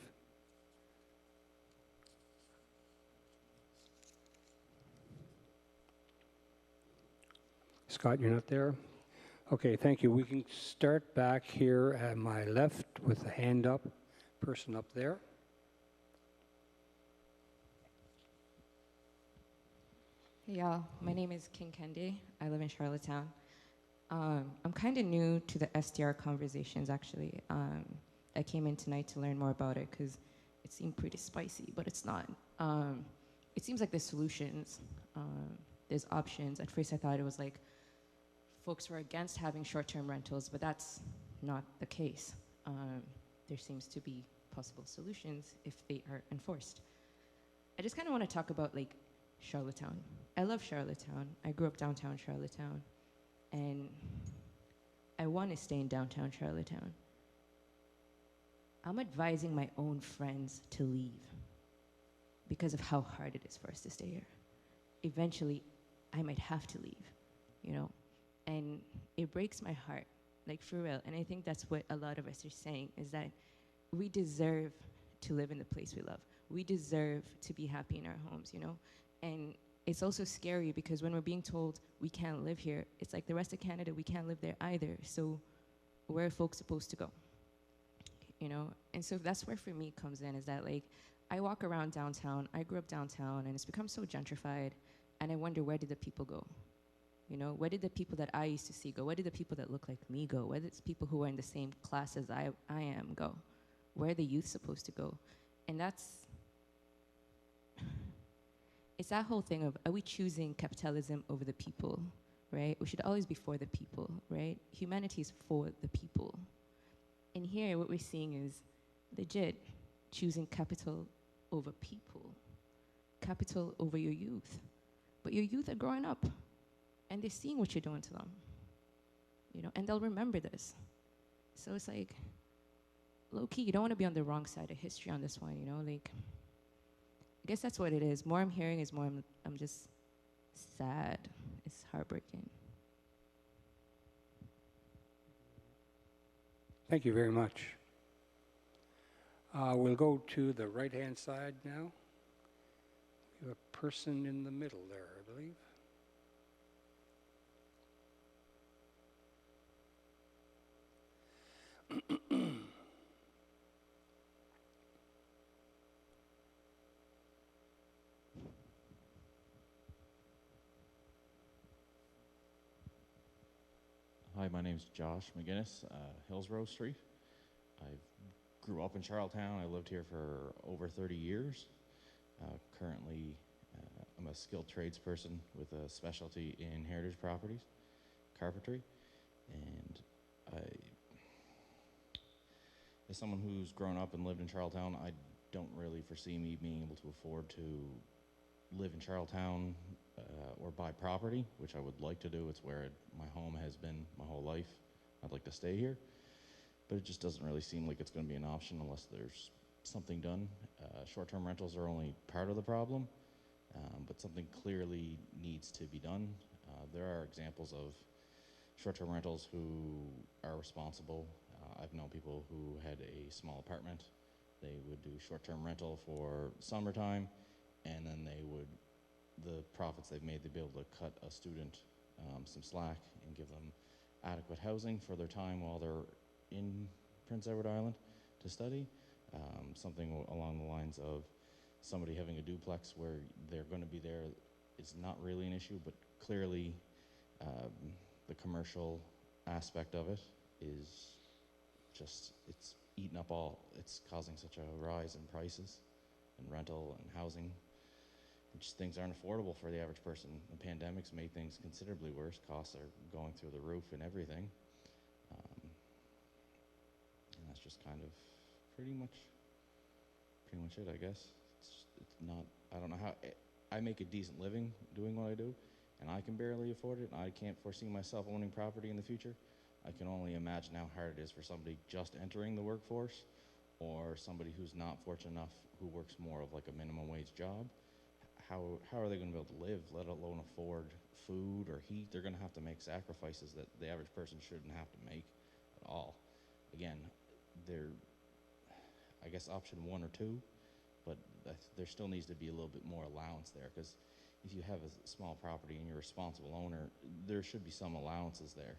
Scott, you're not there? Okay, thank you. We can start back here at my left with the hand up, person up there. Hey y'all, my name is King Kendi. I live in Charlottetown. I'm kind of new to the SDR conversations, actually. I came in tonight to learn more about it because it seemed pretty spicy, but it's not. It seems like there's solutions, there's options. At first I thought it was like folks were against having short-term rentals, but that's not the case. There seems to be possible solutions if they are enforced. I just kind of want to talk about like Charlottetown. I love Charlottetown. I grew up downtown Charlottetown, and I want to stay in downtown Charlottetown. I'm advising my own friends to leave because of how hard it is for us to stay here. Eventually, I might have to leave, you know, and it breaks my heart, like for real. And I think that's what a lot of us are saying, is that we deserve to live in the place we love. We deserve to be happy in our homes, you know? And it's also scary because when we're being told we can't live here, it's like the rest of Canada, we can't live there either. So where are folks supposed to go? You know? And so that's where for me comes in, is that like, I walk around downtown, I grew up downtown, and it's become so gentrified, and I wonder, where did the people go? You know, where did the people that I used to see go? Where did the people that look like me go? Where did the people who are in the same class as I am go? Where are the youth supposed to go? And it's that whole thing of, are we choosing capitalism over the people, right? We should always be for the people, right? Humanity is for the people. And here, what we're seeing is legit choosing capital over people, capital over your youth. But your youth are growing up, and they're seeing what you're doing to them, you know, and they'll remember this. So it's like, low-key, you don't want to be on the wrong side of history on this one, you know, like, I guess that's what it is. More I'm hearing is more I'm just sad. It's heartbreaking. Thank you very much. We'll go to the right-hand side now. We have a person in the middle there, I believe. Hi, my name's Josh McGinnis, Hillsborough Street. I grew up in Charlottetown. I lived here for over 30 years. Currently, I'm a skilled tradesperson with a specialty in heritage properties, carpentry, and as someone who's grown up and lived in Charlottetown, I don't really foresee me being able to afford to live in Charlottetown or buy property, which I would like to do. It's where my home has been my whole life. I'd like to stay here, but it just doesn't really seem like it's going to be an option unless there's something done. Short-term rentals are only part of the problem, but something clearly needs to be done. There are examples of short-term rentals who are responsible. I've known people who had a small apartment. They would do short-term rental for summertime, and then the profits they've made, they'd be able to cut a student some slack and give them adequate housing for their time while they're in Prince Edward Island to study. Something along the lines of somebody having a duplex where they're going to be there is not really an issue, but clearly the commercial aspect of it is just, it's eating up it's causing such a rise in prices and rental and housing. Just things aren't affordable for the average person. The pandemic's made things considerably worse. Costs are going through the roof and everything. And that's just kind of pretty much it, I guess. It's not, I don't know how, I make a decent living doing what I do, and I can barely afford it, and I can't foresee myself owning property in the future. I can only imagine how hard it is for somebody just entering the workforce, or somebody who's not fortunate enough, who works more of like a minimum wage job. How are they going to be able to live, let alone afford food or heat? They're going to have to make sacrifices that the average person shouldn't have to make at all. Again, I guess option 1 or 2, but there still needs to be a little bit more allowance there, because if you have a small property and you're a responsible owner, there should be some allowances there.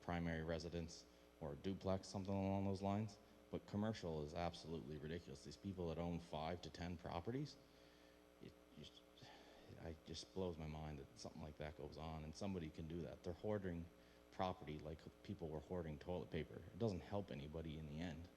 Primary residence or a duplex, something along those lines. But commercial is absolutely ridiculous. These people that own 5 to 10 properties, it just blows my mind that something like that goes on, and somebody can do that. They're hoarding property like people were hoarding toilet paper. It doesn't help anybody in the end.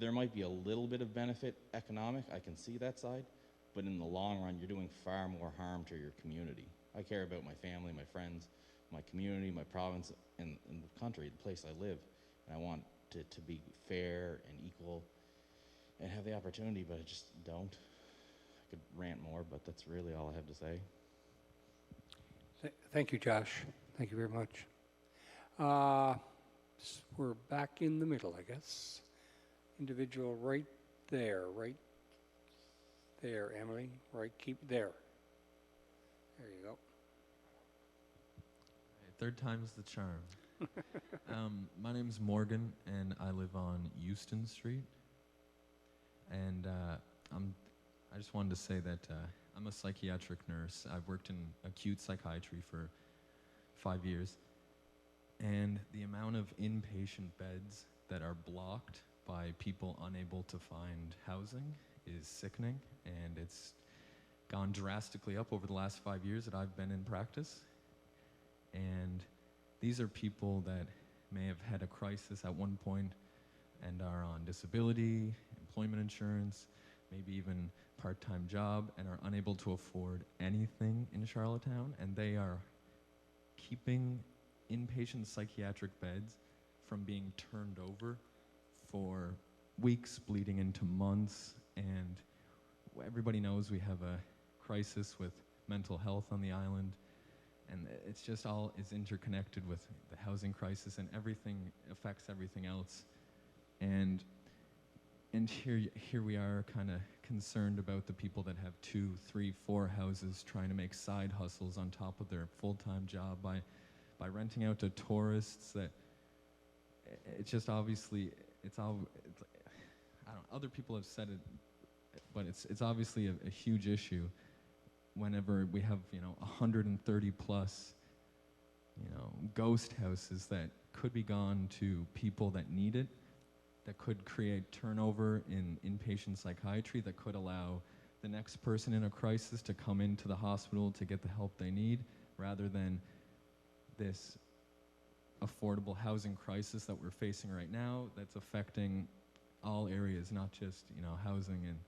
There might be a little bit of benefit economic, I can see that side, but in the long run, you're doing far more harm to your community. I care about my family, my friends, my community, my province, and the country, the place I live, and I want it to be fair and equal and have the opportunity, but I just don't. I could rant more, but that's really all I have to say. Thank you, Josh. Thank you very much. We're back in the middle, I guess. Individual right there, Emily. Right, keep there. There you go. Third time's the charm. My name's Morgan, and I live on Euston Street. And I just wanted to say that I'm a psychiatric nurse. I've worked in acute psychiatry for 5 years. And the amount of inpatient beds that are blocked by people unable to find housing is sickening, and it's gone drastically up over the last 5 years that I've been in practice. And these are people that may have had a crisis at one point and are on disability, employment insurance, maybe even part-time job, and are unable to afford anything in Charlottetown, and they are keeping inpatient psychiatric beds from being turned over for weeks, bleeding into months. And everybody knows we have a crisis with mental health on the island, and it's just all is interconnected with the housing crisis, and everything affects everything else. And here we are kind of concerned about the people that have 2, 3, 4 houses, trying to make side hustles on top of their full-time job by renting out to tourists. That it's just obviously I don't know, other people have said it, but it's obviously a huge issue whenever we have 130 plus ghost houses that could be gone to people that need it, that could create turnover in inpatient psychiatry, that could allow the next person in a crisis to come into the hospital to get the help they need, rather than this affordable housing crisis that we're facing right now that's affecting all areas, not just housing. And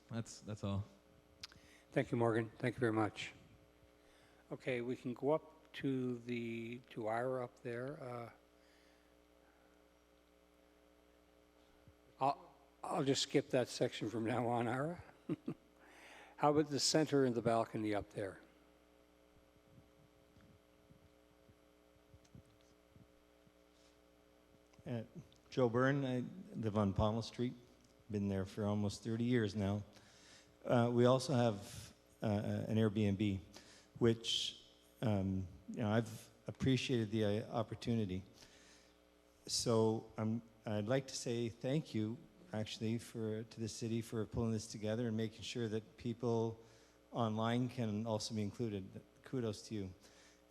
that's all. Thank you, Morgan. Thank you very much. Okay, we can go up to Ira up there. I'll just skip that section from now on, Ira. How about the center and the balcony up there? Joe Byrne, I live on Pommel Street. Been there for almost 30 years now. We also have an Airbnb, which I've appreciated the opportunity. So I'd like to say thank you, actually, to the city for pulling this together and making sure that people online can also be included. Kudos to you.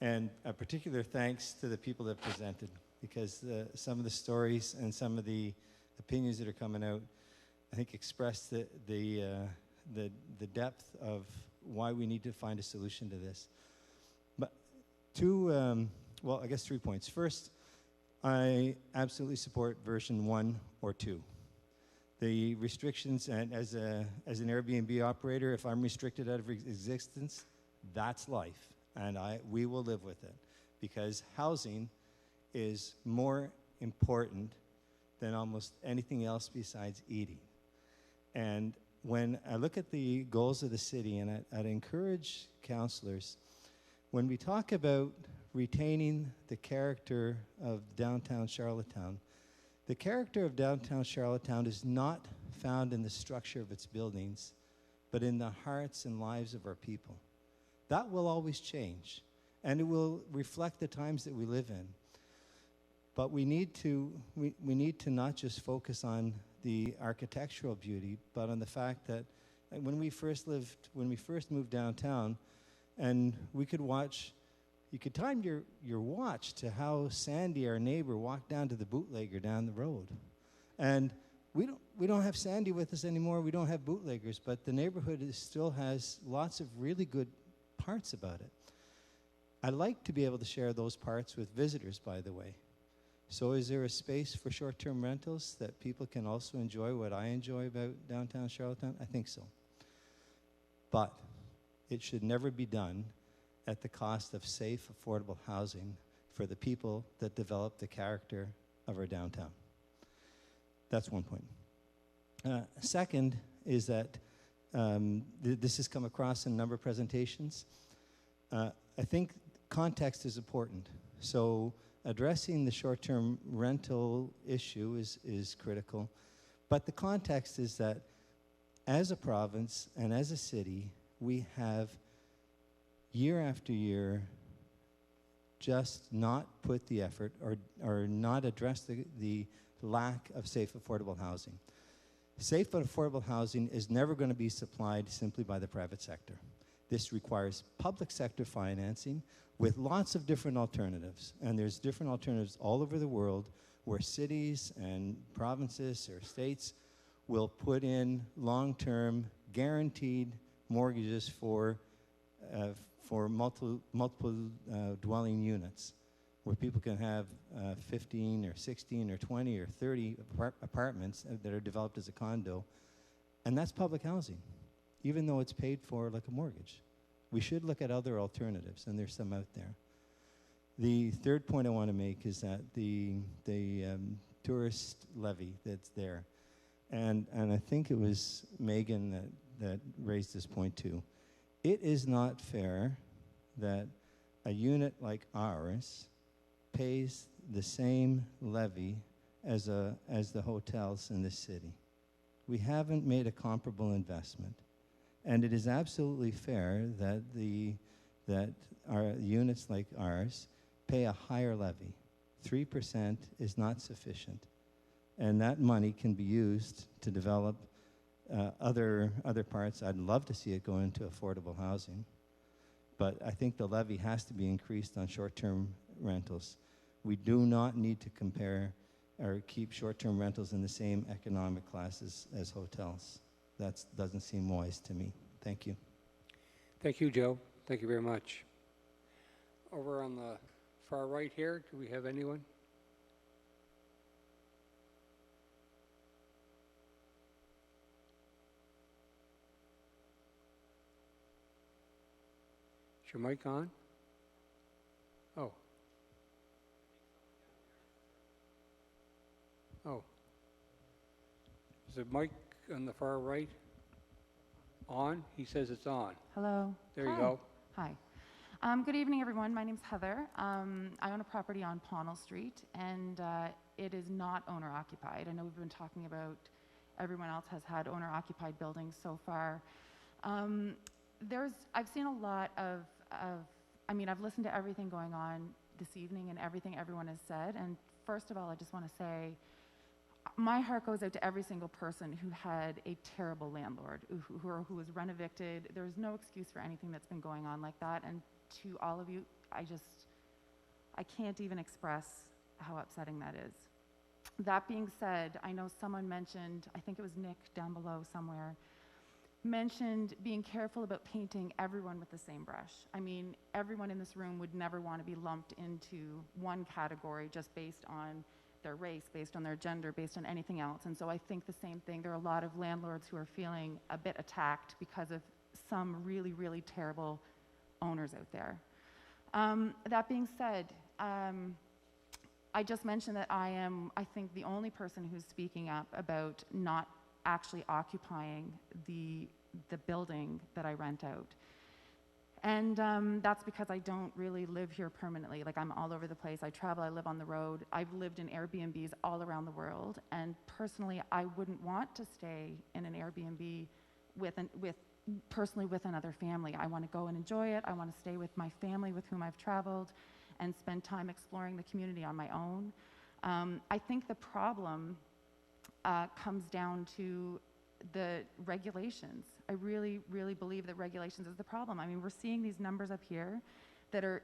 And a particular thanks to the people that presented, because some of the stories and some of the opinions that are coming out, I think, express the depth of why we need to find a solution to this. But two well, I guess 3 points. First, I absolutely support version 1 or 2. The restrictions, and as an Airbnb operator, if I'm restricted out of existence, that's life, and we will live with it, because housing is more important than almost anything else besides eating. And when I look at the goals of the city, and I'd encourage councillors, when we talk about retaining the character of downtown Charlottetown, the character of downtown Charlottetown is not found in the structure of its buildings, but in the hearts and lives of our people. That will always change, and it will reflect the times that we live in. But we need to not just focus on the architectural beauty, but on the fact that when we first moved downtown, and we could watch, you could time your watch to how Sandy, our neighbor, walked down to the bootlegger down the road. And we don't have Sandy with us anymore, we don't have bootleggers, but the neighborhood still has lots of really good parts about it. I like to be able to share those parts with visitors, by the way. So is there a space for short-term rentals that people can also enjoy what I enjoy about downtown Charlottetown? I think so. But it should never be done at the cost of safe, affordable housing for the people that develop the character of our downtown. That's one point. Second is that this has come across in a number of presentations. I think context is important. So addressing the short-term rental issue is critical. But the context is that as a province and as a city, we have year after year just not put the effort or not addressed the lack of safe, affordable housing. Safe and affordable housing is never going to be supplied simply by the private sector. This requires public sector financing with lots of different alternatives. And there's different alternatives all over the world where cities and provinces or states will put in long-term guaranteed mortgages for multiple dwelling units, where people can have 15 or 16 or 20 or 30 apartments that are developed as a condo. And that's public housing, even though it's paid for like a mortgage. We should look at other alternatives, and there's some out there. The third point I want to make is that the tourist levy that's there, and I think it was Megan that raised this point too. It is not fair that a unit like ours pays the same levy as the hotels in this city. We haven't made a comparable investment. And it is absolutely fair that our units like ours pay a higher levy. 3% is not sufficient. And that money can be used to develop other parts. I'd love to see it go into affordable housing. But I think the levy has to be increased on short-term rentals. We do not need to compare or keep short-term rentals in the same economic classes as hotels. That doesn't seem wise to me. Thank you. Thank you, Joe. Thank you very much. Over on the far right here, do we have anyone? Is your mic on? Oh. Oh. Is the mic on the far right on? He says it's on. Hello. There you go. Hi. Good evening, everyone. My name's Heather. I own a property on Pownell Street, and it is not owner-occupied. I know we've been talking about everyone else has had owner-occupied buildings so far. I've seen a lot of, I mean, I've listened to everything going on this evening and everything everyone has said, and first of all, I just want to say, my heart goes out to every single person who had a terrible landlord, who was rent-evicted. There's no excuse for anything that's been going on like that. And to all of you, I can't even express how upsetting that is. That being said, I know someone mentioned, I think it was Nick down below somewhere, mentioned being careful about painting everyone with the same brush. I mean, everyone in this room would never want to be lumped into one category just based on their race, based on their gender, based on anything else. And so I think the same thing. There are a lot of landlords who are feeling a bit attacked because of some really, really terrible owners out there. That being said, I just mentioned that I am, I think, the only person who's speaking up about not actually occupying the building that I rent out. And that's because I don't really live here permanently. Like, I'm all over the place. I travel, I live on the road. I've lived in Airbnbs all around the world. And personally, I wouldn't want to stay in an Airbnb personally with another family. I want to go and enjoy it. I want to stay with my family with whom I've traveled and spend time exploring the community on my own. I think the problem comes down to the regulations. I really, really believe that regulations is the problem. I mean, we're seeing these numbers up here that are,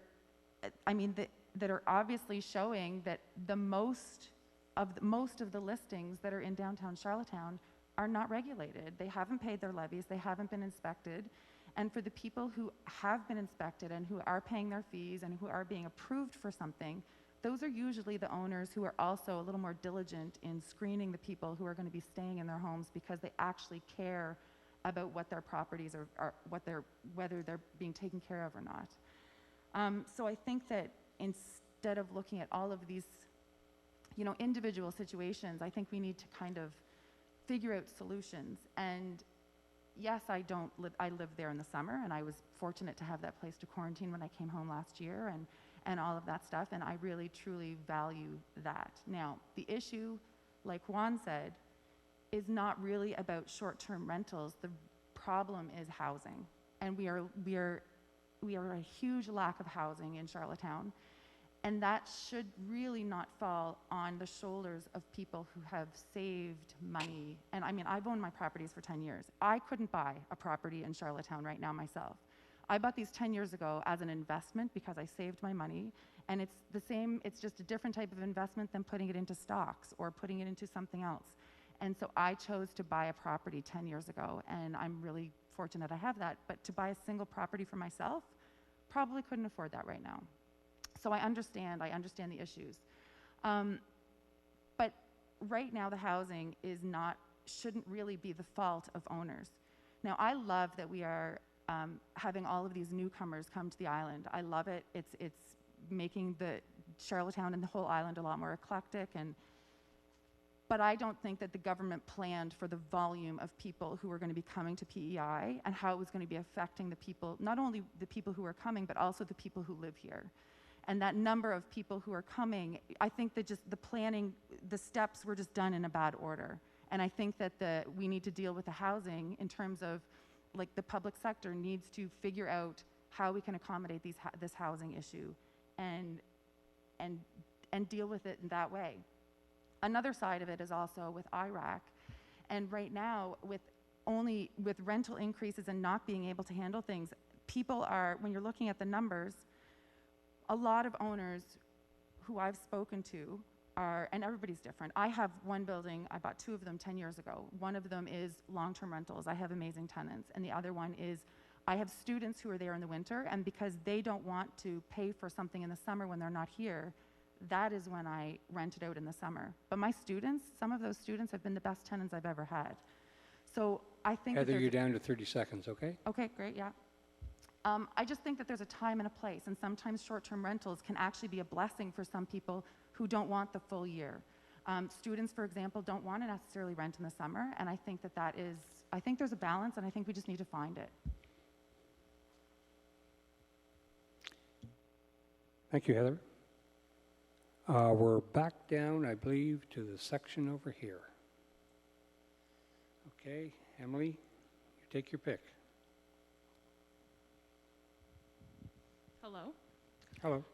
that are obviously showing that most of the listings that are in downtown Charlottetown are not regulated. They haven't paid their levies, they haven't been inspected. And for the people who have been inspected and who are paying their fees and who are being approved for something, those are usually the owners who are also a little more diligent in screening the people who are going to be staying in their homes because they actually care about what their properties are whether they're being taken care of or not. So I think that instead of looking at all of these, individual situations, I think we need to kind of figure out solutions. And yes, I live there in the summer, and I was fortunate to have that place to quarantine when I came home last year, and all of that stuff, and I really, truly value that. Now, the issue, like Juan said, is not really about short-term rentals. The problem is housing, and we are a huge lack of housing in Charlottetown, and that should really not fall on the shoulders of people who have saved money. And I mean, I've owned my properties for 10 years. I couldn't buy a property in Charlottetown right now myself. I bought these 10 years ago as an investment because I saved my money, and it's the same, it's just a different type of investment than putting it into stocks or putting it into something else. And so I chose to buy a property 10 years ago, and I'm really fortunate I have that. But to buy a single property for myself, probably couldn't afford that right now. So I understand the issues. But right now the housing shouldn't really be the fault of owners. Now, I love that we are having all of these newcomers come to the island. I love it. It's making the Charlottetown and the whole island a lot more eclectic. But I don't think that the government planned for the volume of people who were going to be coming to PEI and how it was going to be affecting the people, not only the people who are coming, but also the people who live here. And that number of people who are coming, I think that just the planning, the steps were just done in a bad order. And I think that we need to deal with the housing in terms of, like, the public sector needs to figure out how we can accommodate this housing issue and deal with it in that way. Another side of it is also with IRAC. And right now, with rental increases and not being able to handle things, people are, when you're looking at the numbers, a lot of owners who I've spoken to are, and everybody's different. I have one building, I bought 2 of them 10 years ago. One of them is long-term rentals. I have amazing tenants. And the other one is, I have students who are there in the winter, and because they don't want to pay for something in the summer when they're not here, that is when I rent it out in the summer. But my students, some of those students have been the best tenants I've ever had. So I think Heather, you're down to 30 seconds, okay? Okay, great, yeah. I just think that there's a time and a place, and sometimes short-term rentals can actually be a blessing for some people who don't want the full year. Students, for example, don't want to necessarily rent in the summer, and I think I think there's a balance, and I think we just need to find it. Thank you, Heather. We're back down, I believe, to the section over here. Okay, Emily, you take your pick. Hello. Hello.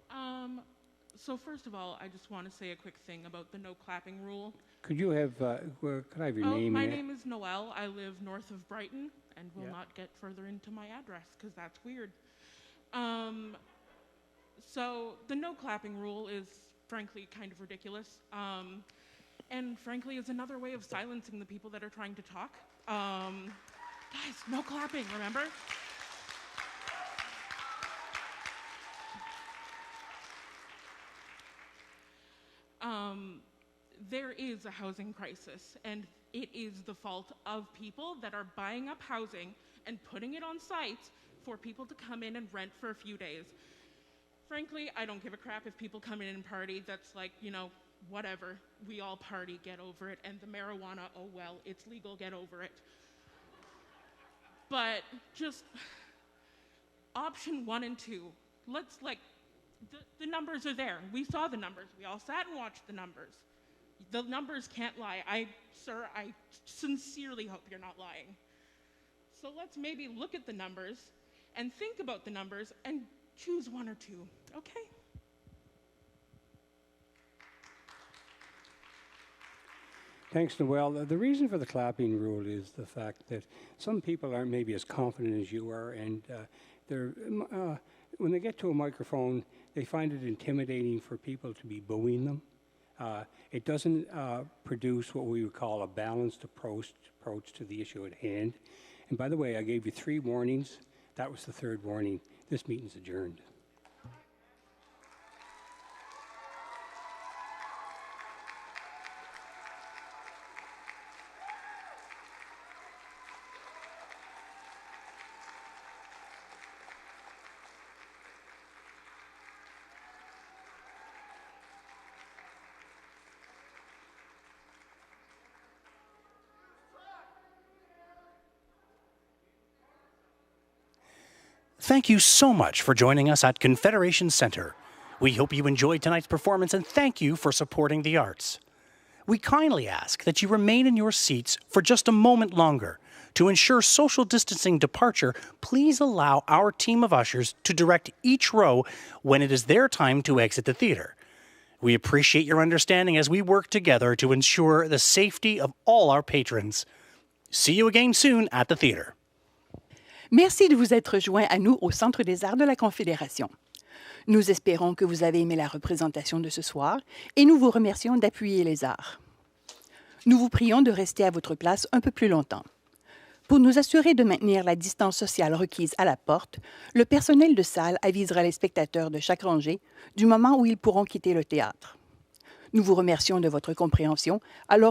So first of all, I just want to say a quick thing about the no clapping rule. Could you have, could I have your name? My and name is Noelle. I live north of Brighton and will Yeah. not get further into my address because that's weird. So the no clapping rule is frankly kind of ridiculous. And frankly is another way of silencing the people that are trying to talk. Guys, no clapping, remember? There is a housing crisis, and it is the fault of people that are buying up housing and putting it on sites for people to come in and rent for a few days. Frankly, I don't give a crap if people come in and party. That's like, you know, whatever. We all party, get over it. And the marijuana, oh well, it's legal, get over it. But just option 1 and 2, let's the numbers are there. We saw the numbers. We all sat and watched the numbers. The numbers can't lie. Sir, I sincerely hope you're not lying. So let's maybe look at the numbers and think about the numbers and choose 1 or 2, okay? Thanks, Noel. The reason for the clapping rule is the fact that some people aren't maybe as confident as you are, and when they get to a microphone, they find it intimidating for people to be booing them. It doesn't produce what we would call a balanced approach to the issue at hand. And by the way, I gave you 3 warnings. That was the 3rd warning. This meeting's adjourned. Thank you so much for joining us at Confederation Center. We hope you enjoyed tonight's performance and thank you for supporting the arts. We kindly ask that you remain in your seats for just a moment longer. To ensure social distancing departure, please allow our team of ushers to direct each row when it is their time to exit the theater. We appreciate your understanding as we work together to ensure the safety of all our patrons. See you again soon at the theater. Merci de vous être joint à nous au Centre des arts de la Confédération. Nous espérons que vous avez aimé la représentation de ce soir et nous vous remercions d'appuyer les arts. Nous vous prions de rester à votre place un peu plus longtemps. Pour nous assurer de maintenir la distance sociale requise à la porte, le personnel de salle avisera les spectateurs de chaque rangée du moment où ils pourront quitter le théâtre. Nous vous remercions de votre compréhension alors